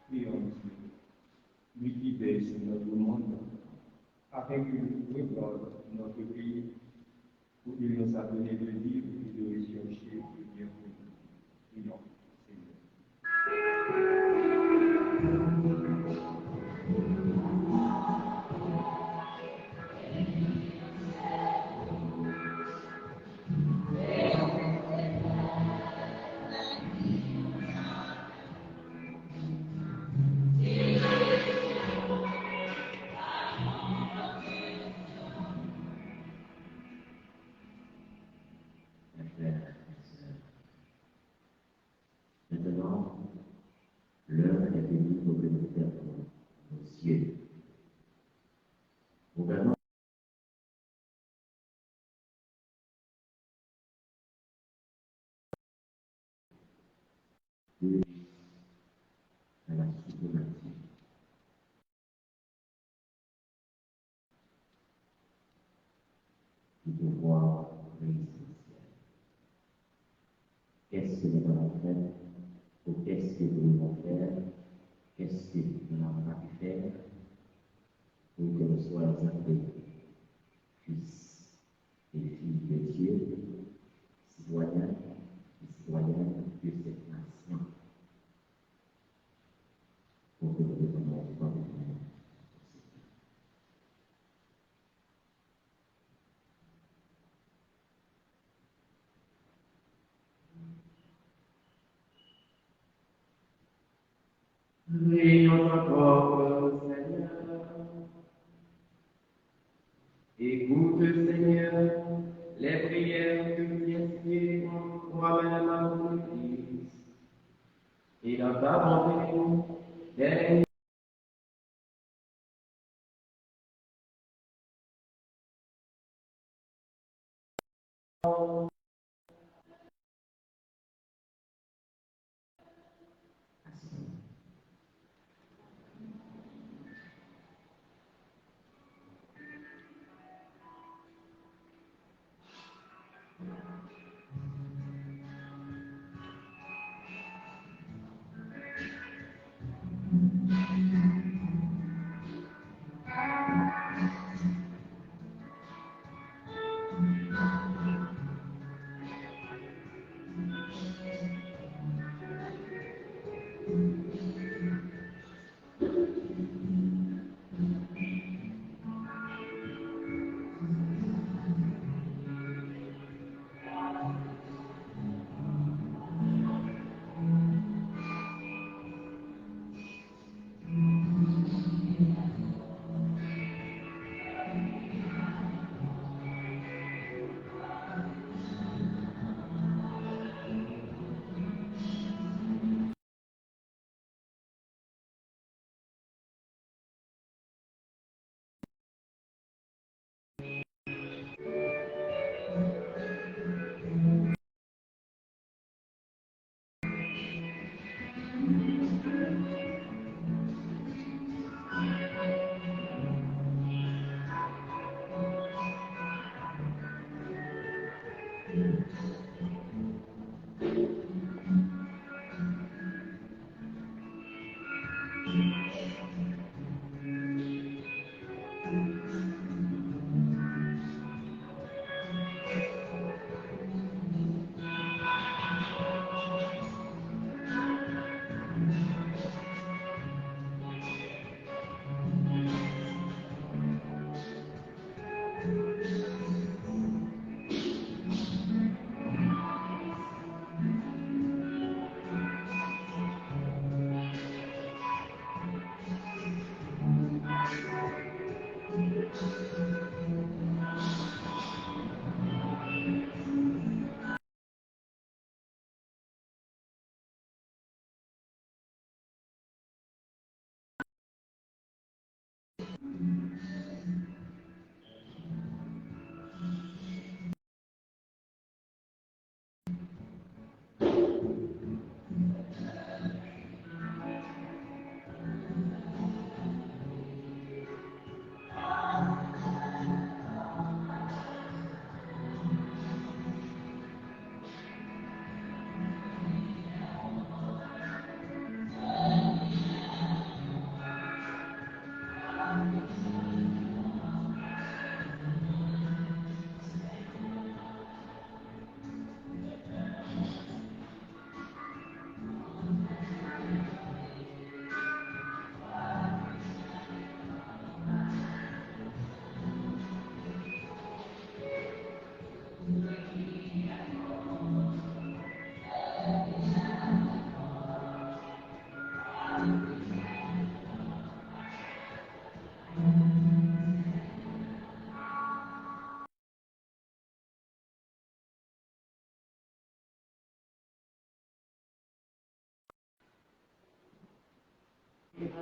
Prions Dieu, lui qui veille sur notre monde, afin qu'il nous regarde notre pays, où il nous a donné de vivre et de rechercher le bienvenu. Prions, Seigneur. Mes frères et sœurs, maintenant, l'heure est venue pour que nous fermions nos yeux. Nous venons de à la suprématie du pouvoir présidentiel. Qu'est-ce que nous allons faire ou qu'est-ce que nous devons faire? Qu'est-ce que nous n'avons pas pu faire pour que nous soyons appelés fils et filles de Dieu, citoyens et citoyennes de cette nation, pour que nous devenions complètement Prions encore, Seigneur. que Seigneur, les prières que tu inspires toi-même à ton Église, et dans ta bonté, les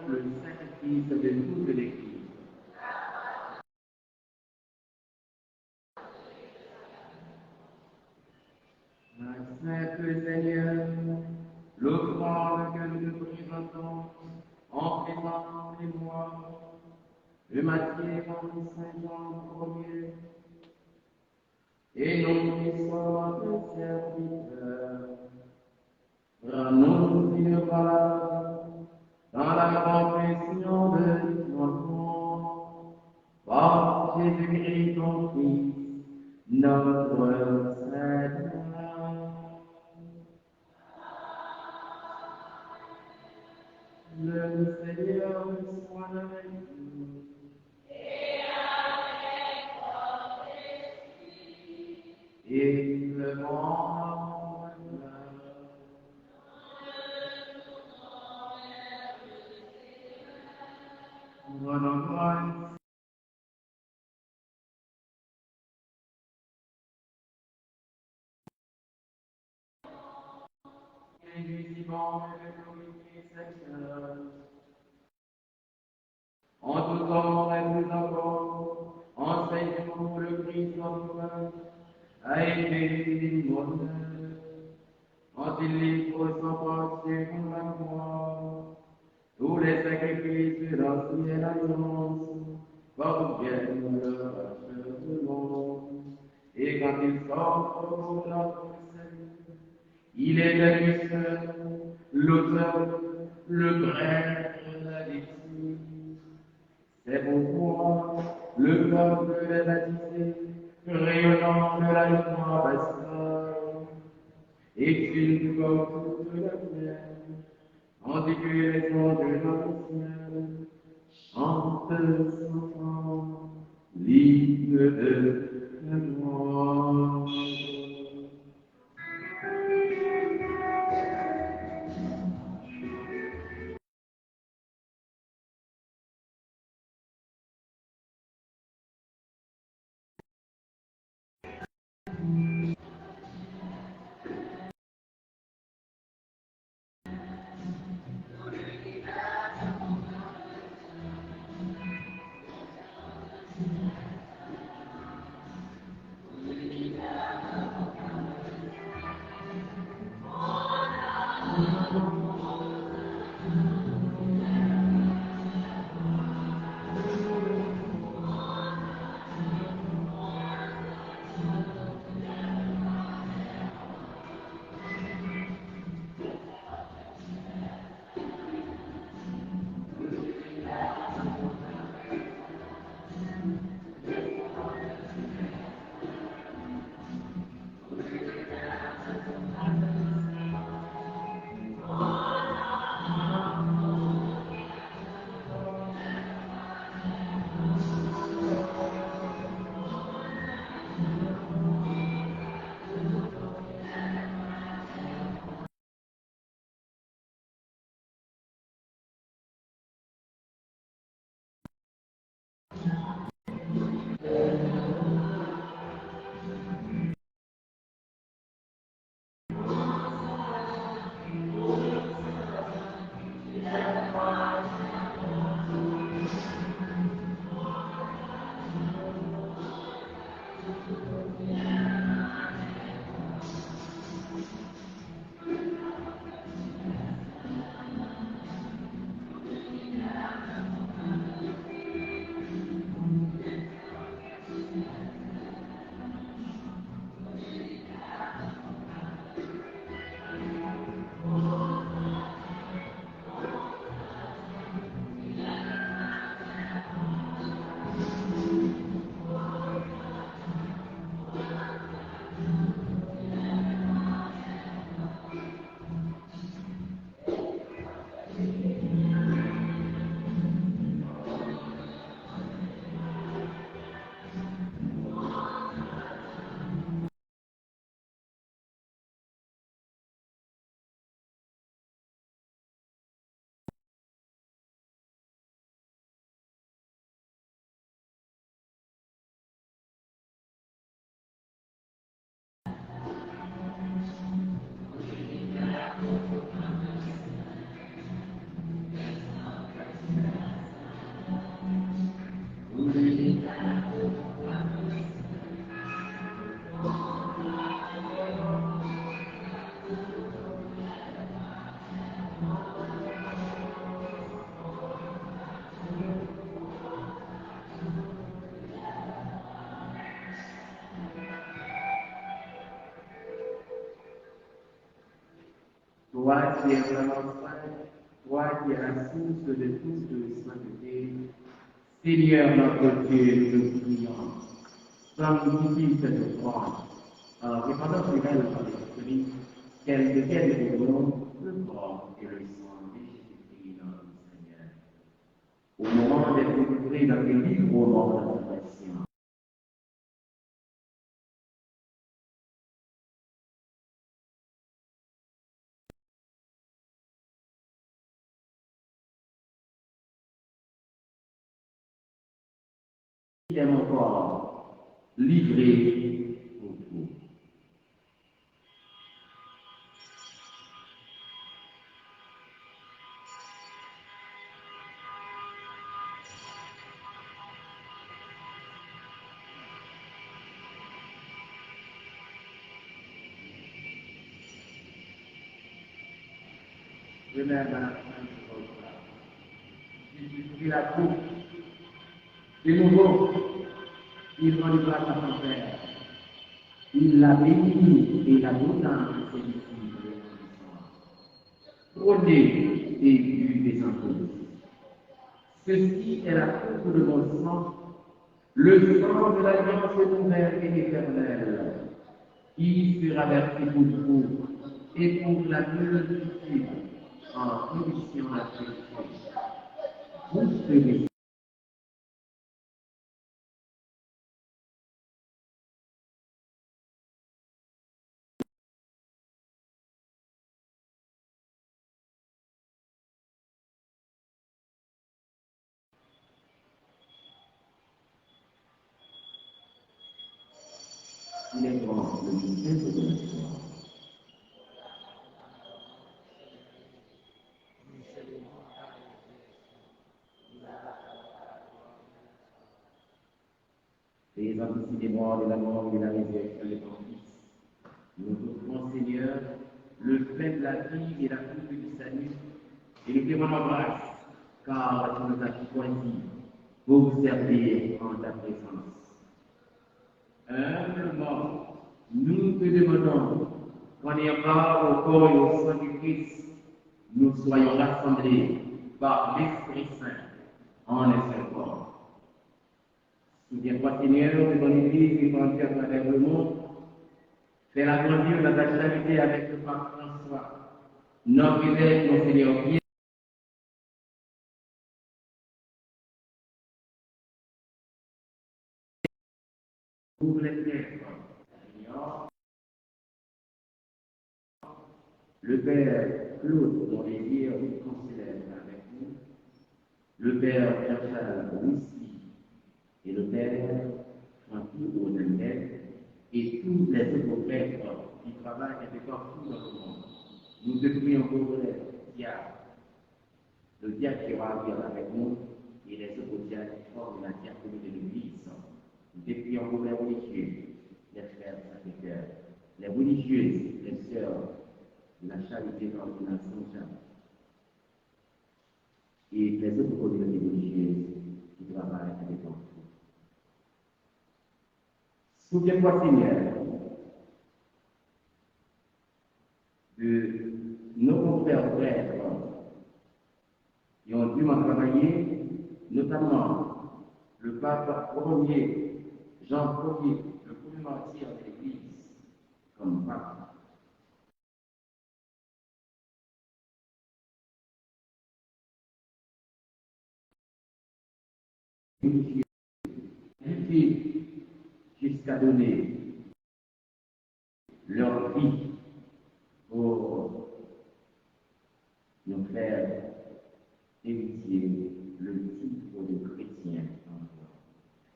le sacrifice de toute l'Église. Saint Seigneur, l'offrande que nous te présentons en présent et moi, de Matthieu comme Saint Jean Ier, et nous qui sommes tes serviteurs, rends-nous une part dans la confession de notre nom, par Jésus-Christ ton Fils, notre Seigneur. Le Seigneur soit avec vous. Et le monde. Rendons gloire du ciment et de glorifier Seigneur. En tout temps et tout encore, enseignons le Christ notre a été mon œuvre. Quand il livre sans pensée pour la mort, tous les sacrifices de l'ancienne alliance parviennent leur achèvement. Et quand il sort pour notre Seigneur, il est le seul, l'auteur, le grec de la victime. C'est pourquoi le peuple est baptisé, rayonnant de la joie pastorale, exulte comme toute la terre, tandis que les anges dans le ciel chantent sans l'hymne de la gloire. Toi qui es vraiment saint, toi qui es la source de toute sainteté, Seigneur notre Dieu, nous prions. Sanctifie cette offrande, en répandant sur elle par l'Esprit, qu'elle devienne pour nous le corps et le sang de Jésus-Christ notre Seigneur. Au moment d'être délivré dans le livre au nom de la passion, il est encore livré pour vous. Je m'aime à la fin de votre âge. Jésus prit la coupe. De nouveau, il rendra à son Père. Il l'a béni et la donna à ses disciples. Prenez et buvez-en tous. Ceci est la coupe de mon sang, le sang de l'alliance nouvelle et éternelle, qui sera versé pour vous et pour la multitude en rémission à Christ. Vous serez les grands, le mystère de l'histoire. Les anticipes des morts, de la mort et de la résurrection de ton Fils. Nous offrons, Seigneur, le fait de la vie et la coupe du salut, et nous te rendons grâce, car tu nous as choisis pour vous servir en ta présence. Humblement, nous te demandons qu'en ayant part au corps et au sang du Christ, nous soyons rassemblés par l'Esprit Saint en un seul corps. Souviens-toi, Seigneur, de ton Église répandue à travers le monde. Fais-la grandir dans ta charité avec le pape François, notre évêque, Monseigneur Pierre. Pour les prêtres, le Père Claude, dont les dires conciliaires avec nous, le Père Pierre-Charles Roussy et le Père Francky Odenel et tous les autres prêtres qui travaillent un peu partout dans le monde. Nous te prions pour les diacres, le diacre qui aura à dire avec nous et les autres diacres qui forment la diaconie de l'Église. Nous te prions pour les religieux, les frères sacrificateurs, les religieuses, les sœurs de la charité d'ordination Saint-Jacques et les autres communautés religieuses qui travaillent avec nous. Souviens-toi, Seigneur, de nos confrères prêtres qui ont dû en travailler, notamment le pape premier, Jean Ier, le premier martyr de l'Église, comme pape. Lutter jusqu'à donner leur vie pour nous faire héritier le titre de chrétien.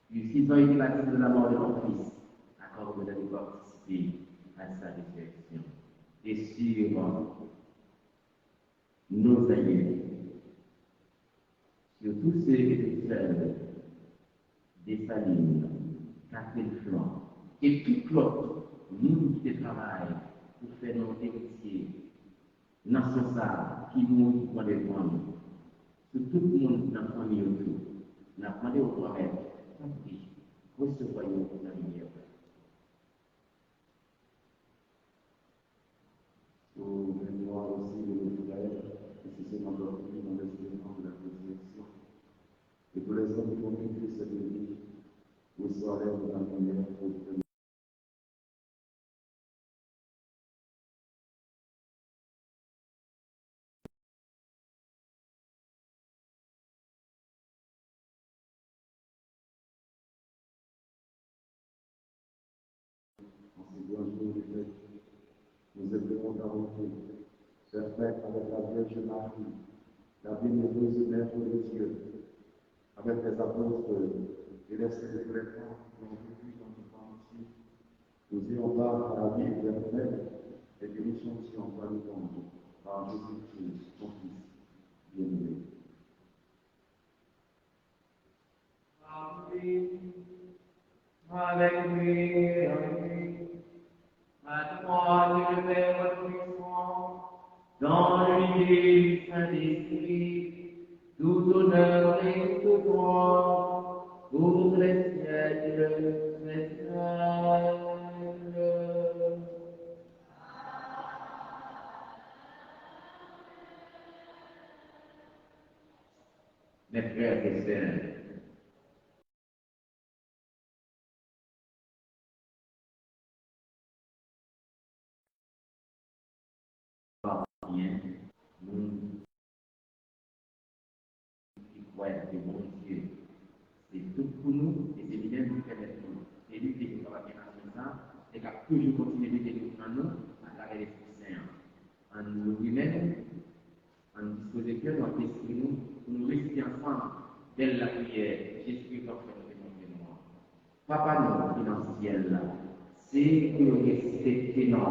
Puisqu'ils ont éclaté de la mort de leur fils, accorde de participer à sa résurrection. Et sur nos aïeux, sur tous ceux et toutes celles des Salines, Catherine Flanc, et tout l'autre monde qui travaille pour faire nos héritiers, nation ça, qui nous pour les prendre, sur tout le monde dans la famille autour, n'a pas de promesse, compris, recevez-vous la lumière. Au mémoire aussi de nos frères, et c'est seulement leur vie dans l'espérance de la résurrection. Et pour les hommes qui ont vécu cette vie, au soir de la lumière, nous aimerons t'invoquer, faire fête avec la Vierge Marie, la bienheureuse Mère de Dieu, avec les apôtres et les célèbres qui ont vécu dans le temps entier. Nous ayons part à la vie éternelle et que nous chantions par le monde, par Jésus-Christ, ton Fils, bien-aimé. Avec lui, maintenant, le Père puissant, dans l'unité du Saint-Esprit, tout honneur et tout droit pour les siècles des siècles. Mes frères et sœurs, bien, nous qui croyons que mon Dieu, c'est tout pour nous et c'est bien nous qui fait nous. C'est lui qui nous va bien dans ça et qui a toujours continué de nous en nous à travers l'Esprit Saint. En nous lui-même, en disposer que notre esprit nous, pour nous rester ensemble dès la prière. Jésus va faire le moi. Papa nous qui est dans le ciel là, c'est pour le respecter non.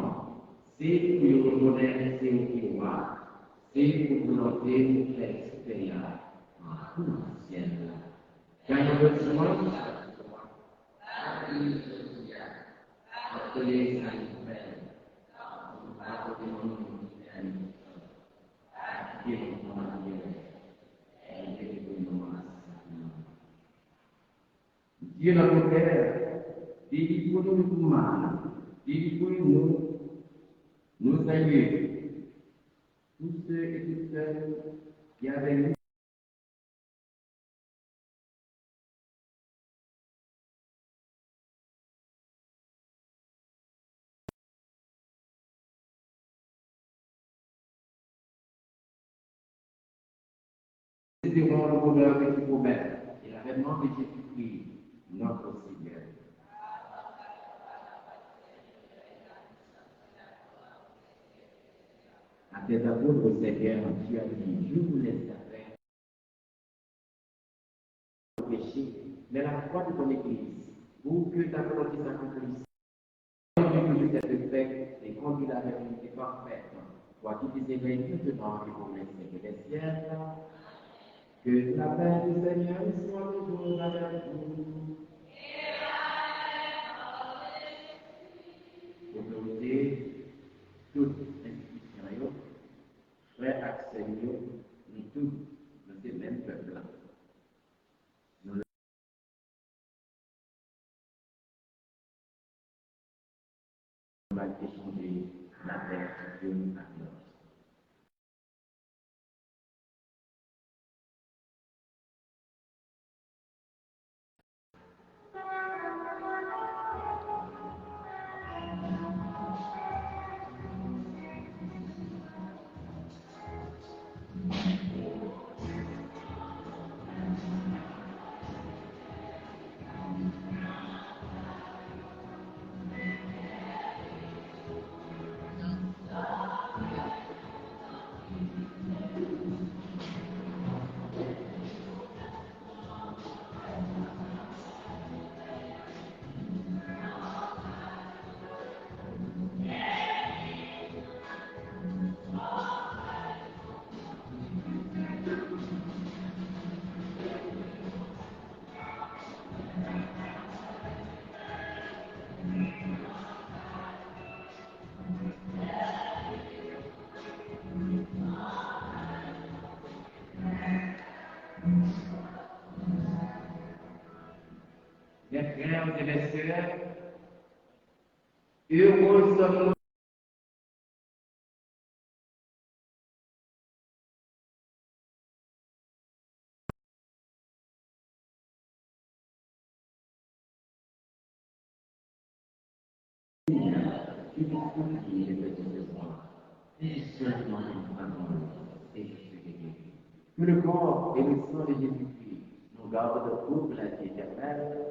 C'est pour le bonheur, c'est au pouvoir. C'est pour volonté l'expérience. Tout dans le ciel là. Quand nous recevons appelé à l'hiver, appelé mon nom, Dieu notre Père, dit pour nous humains, dit pour nous saluer, tous ceux et toutes celles qui avaient nous. Devant le bonheur que tu promets et l'avènement de Jésus-Christ, notre Seigneur. À tes apôtres, Seigneur, tu as dit, je vous laisse faire le péché, mais la foi de ton Église, pour que ta volonté s'accomplisse. Que cette fête et conduit la vérité parfaite, toi qui t'es éveillé maintenant et pour les siècles des siècles, que la paix du Seigneur soit toujours avec vous. Autorité, toute institution, frère accès, nous tous, nous ces mêmes peuples. Nous avons échangé la terre d'une à l'autre. Mes frères et mes sœurs, heureux sommes-nous qui discutons les petits devoirs, et seulement une parole et que le corps et le sang de Jésus-Christ nous gardent pour la vie éternelle.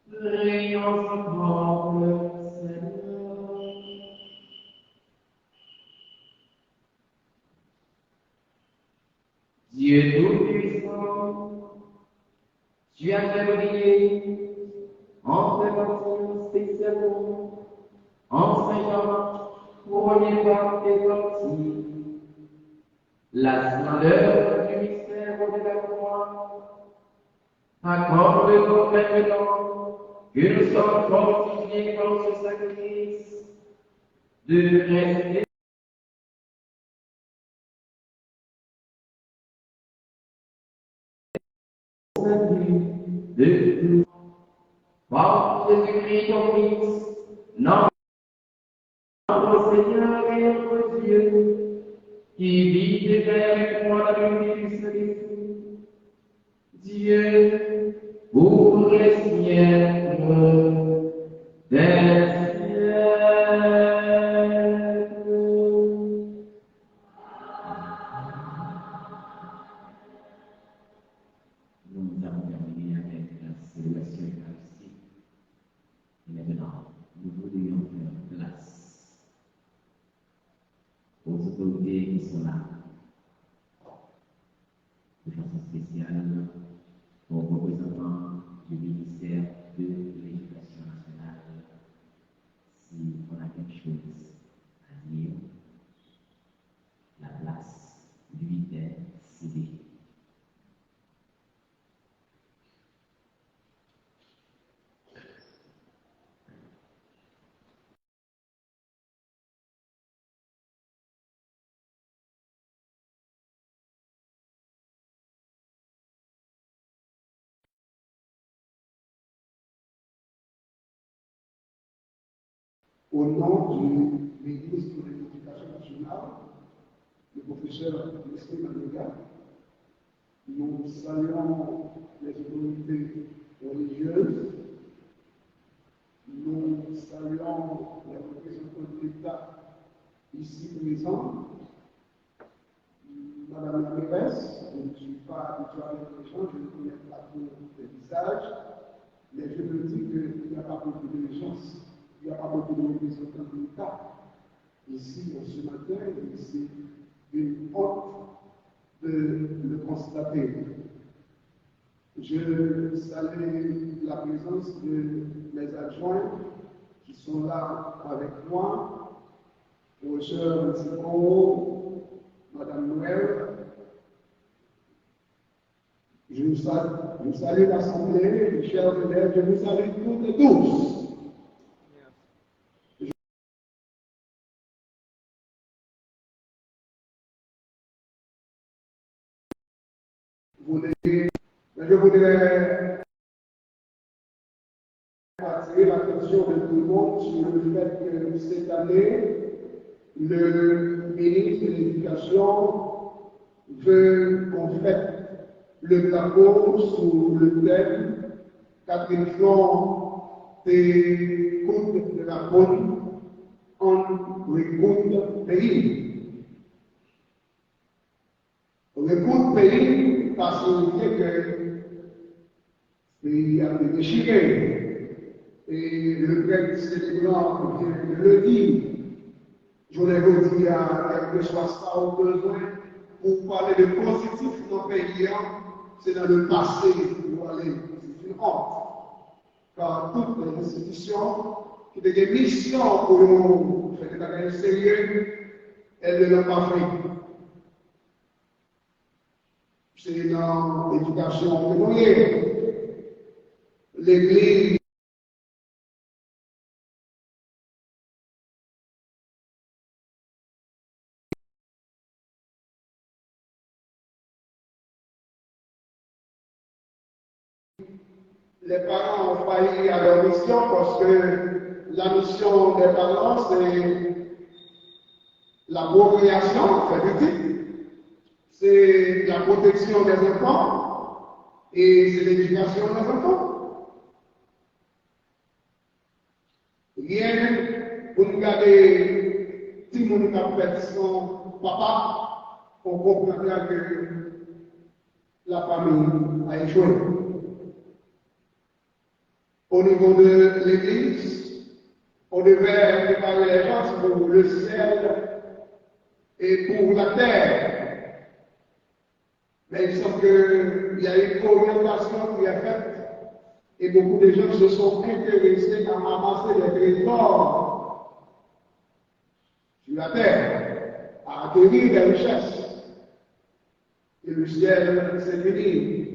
Prions ensemble, Seigneur. Dieu Tout-Puissant, tu as fait briller en prévention spécialement en Saint-Jean pour les voir tes sorties. La splendeur du mystère au développement, accorde-nous maintenant que nous sommes fortifiés par ce sacrifice de rester de tout. Par Jésus-Christ, ton Fils, notre Seigneur et notre Dieu, qui vit et fait moi la lumière du Saint-Esprit, Dieu, pour les siècles des siècles. Nous avons terminé avec la célébration eucharistique. Et maintenant, nous voudrions faire place aux autorités qui sont là, de façon spéciale aux représentants du ministère de l'Éducation nationale. Si on a quelque chose à dire, la place lui est cédée. Au nom du ministre de l'Éducation nationale, le professeur Leslie Manuga, nous saluons les autorités religieuses, ici présents, Madame la mairesse, je ne suis pas habitué à l'échange, je ne connais pas tous les visages, mais je me dis qu'il n'y a pas beaucoup de gens, il n'y a pas beaucoup de représentants de l'État ici ce matin, et c'est une honte de le constater. Je salue la présence de mes adjoints qui sont là avec moi, professeur Nsiko, Madame Noël. Je salue l'Assemblée, mes chers élèves, je vous salue toutes et tous. Je voudrais attirer l'attention de tout le monde sur le fait que cette année, le ministre de l'Éducation veut qu'on fête le drapeau sous le thème quatrifiant des côtes de la Rhône en recoute pays. Recoute pays, ça signifie que il a été déchiré. Et le prêtre célébrant vient de le dire. Je l'ai redit à quel que soit ça au besoin, pour parler de positif dans le pays, c'est dans le passé pour aller. C'est une honte. Car toutes les institutions qui ont des missions pour nous faire des travail sérieux, elles ne l'ont pas fait. C'est dans l'éducation que nous sommes. L'Église les parents ont failli à leur mission parce que la mission des parents, c'est la procréation, c'est la protection des enfants et c'est l'éducation des enfants. Rien pour nous garder si mon fait son papa, on comprendra que la famille a échoué. Au niveau de l'Église, on devait préparer les gens pour le ciel et pour la terre. Mais il semble qu'il y a une orientation qui est faite et beaucoup de gens se sont intéressés à amasser les trésors sur la terre, à acquérir des richesses. Et le ciel s'est fini.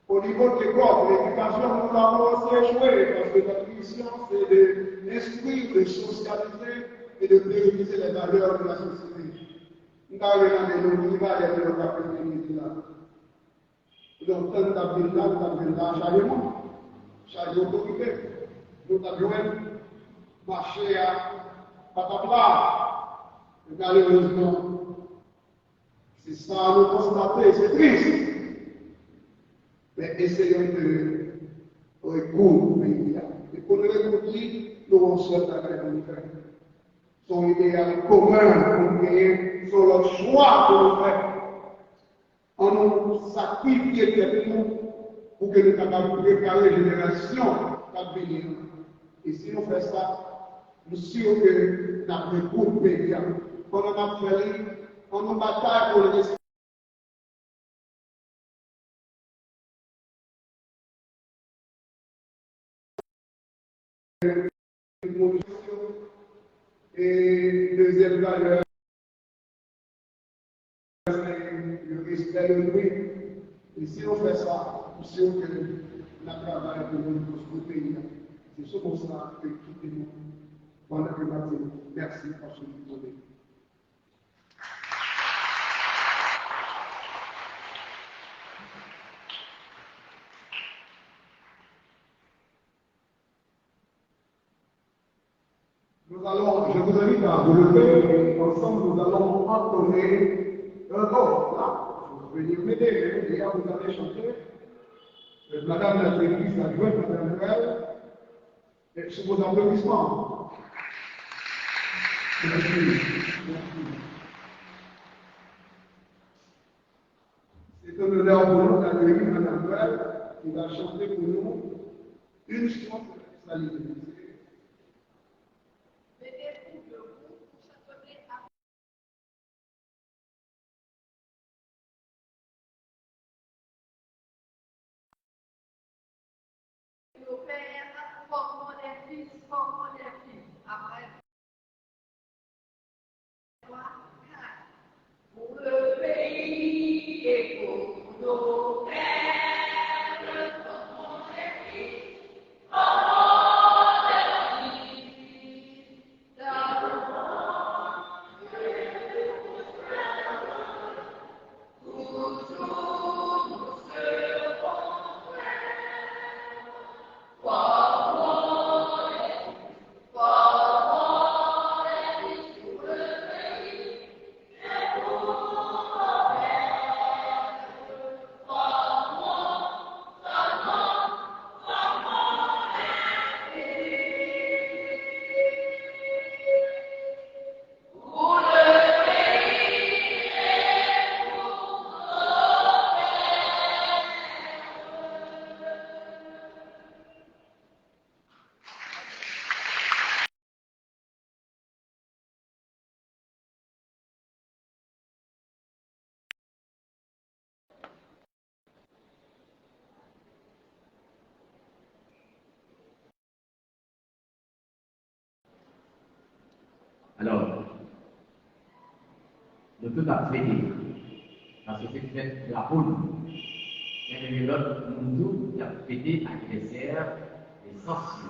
Au niveau de l'école, l'éducation, nous l'avons aussi échoué parce que notre mission, c'est d'instruire, de socialiser et de pérenniser les valeurs de la société. Nous avons des noms qui vont aller dans le capitaine là. Donc, nous avons là, chaque autorité. Nous avons marché à patapla. Malheureusement, c'est ça nous constater, c'est triste. Mais essayons de recoudre l'idée. Et pour le recoudre, nous avons souhaité avec nous faire. Son idéal commun pour créer, sur notre choix pour nous faire. En nous sacrifier nous pour que nous puissions préparer les générations à venir. Et si nous faisons ça, nous sommes sûrs que nous avons beaucoup de pays. Quand on a fait, on nous bataille pour le et deuxième valeur, c'est le respect de l'autrui. Et si on fait ça, nous sommes sûrs que nous travaillons pour notre pays. C'est ce qu'on sera que quittez-nous pendant le matin. Merci pour ce que vous avez. Je vous invite à vous lever et ensemble nous allons entonner un corps. Là, vous venir m'aider. Déjà, vous avez chanté. Madame la directrice adjointe, Madame Noël, et sous vos applaudissements. Merci. C'est un honneur pour nous d'accueillir Madame Noël qui va chanter pour nous une chanson de salut. Pour le pays et pour nos pères. Alors, ne peut pas fêter, parce que c'est fait la poule. Mais l'autre, nous, qui a fêté l'anniversaire des sorciers.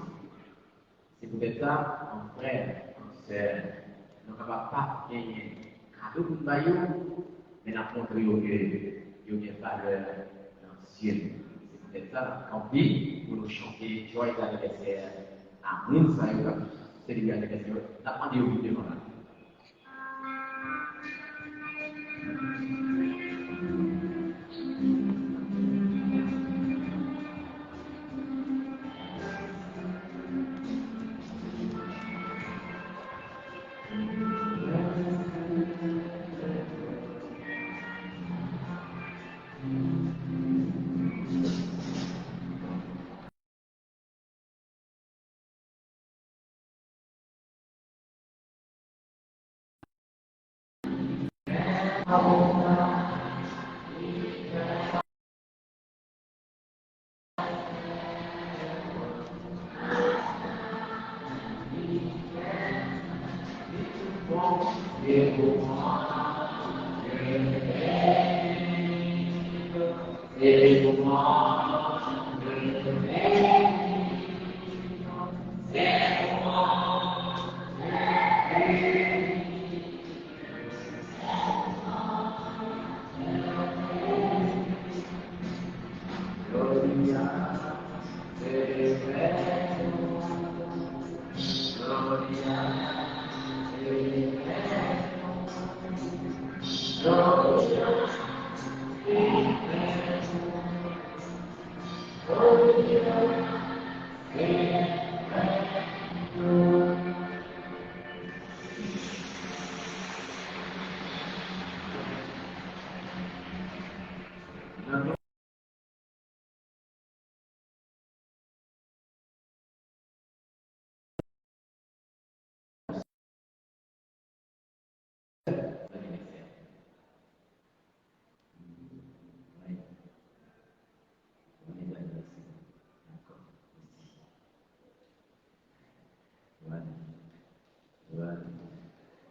C'est peut-être ça, un frère, une sœur, nous ne pouvons pas gagner cadeau pour le maillot, mais la montre qu'il y a une valeur dans le ciel. C'est peut-être ça, qu'on vit pour nous chanter joyeux anniversaire à nous, ça y est, c'est l'anniversaire. On a demandé au bout de moi.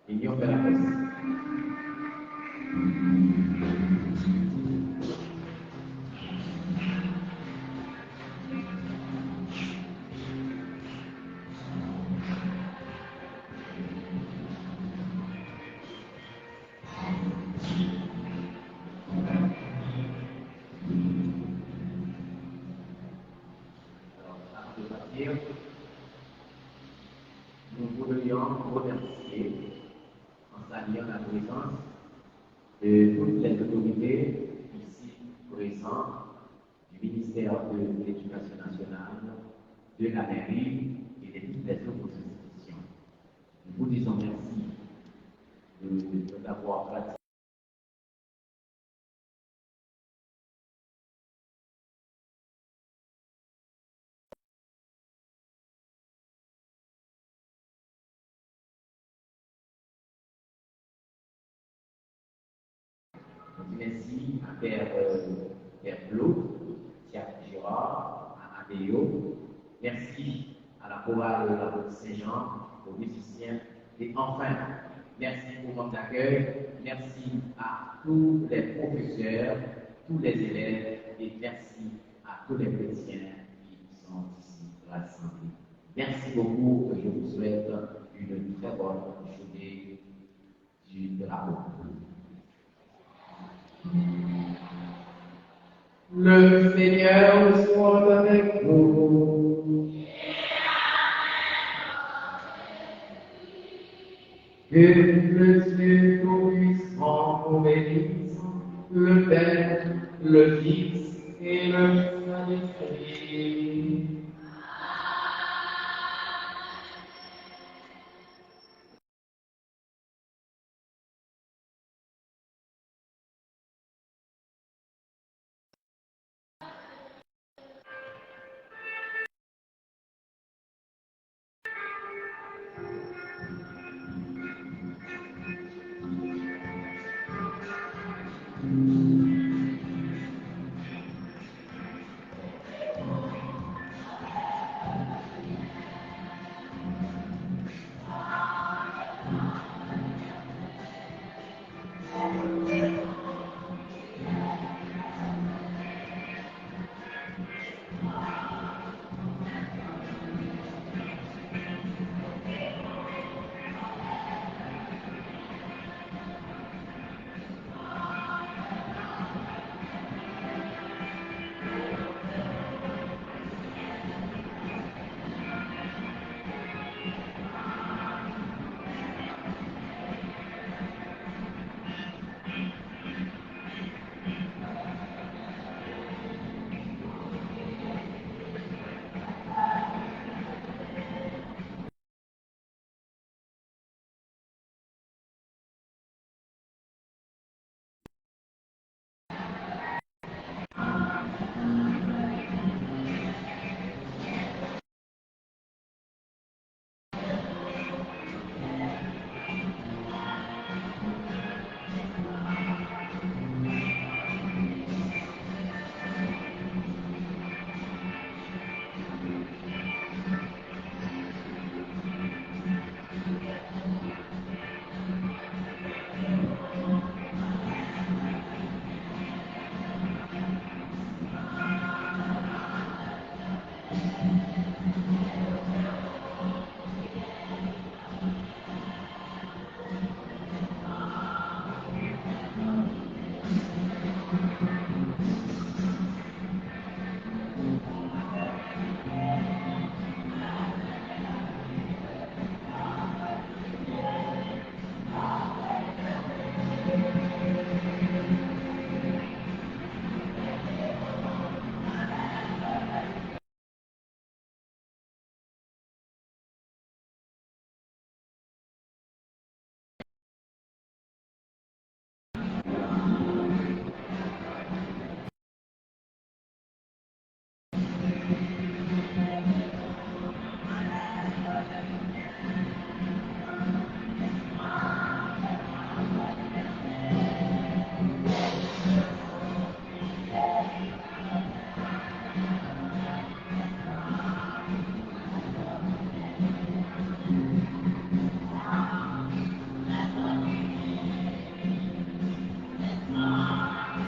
Il y a la cause. Alors, avant de partir, nous nous voudrions remercier en saluant la présence de toutes les autorités ici présentes du ministère de l'Éducation nationale, de la mairie et de toutes les autres institutions. Nous vous disons merci de l'avoir pratiqué. Merci à Père Claude, Pierre Girard, à Adéo. Merci à la chorale de la Saint-Jean, aux musiciens. Et enfin, merci pour votre accueil. Merci à tous les professeurs, tous les élèves et merci à tous les chrétiens qui sont ici rassemblés. Merci beaucoup et je vous souhaite une très bonne journée de la rencontre. Le Seigneur soit avec vous. Que le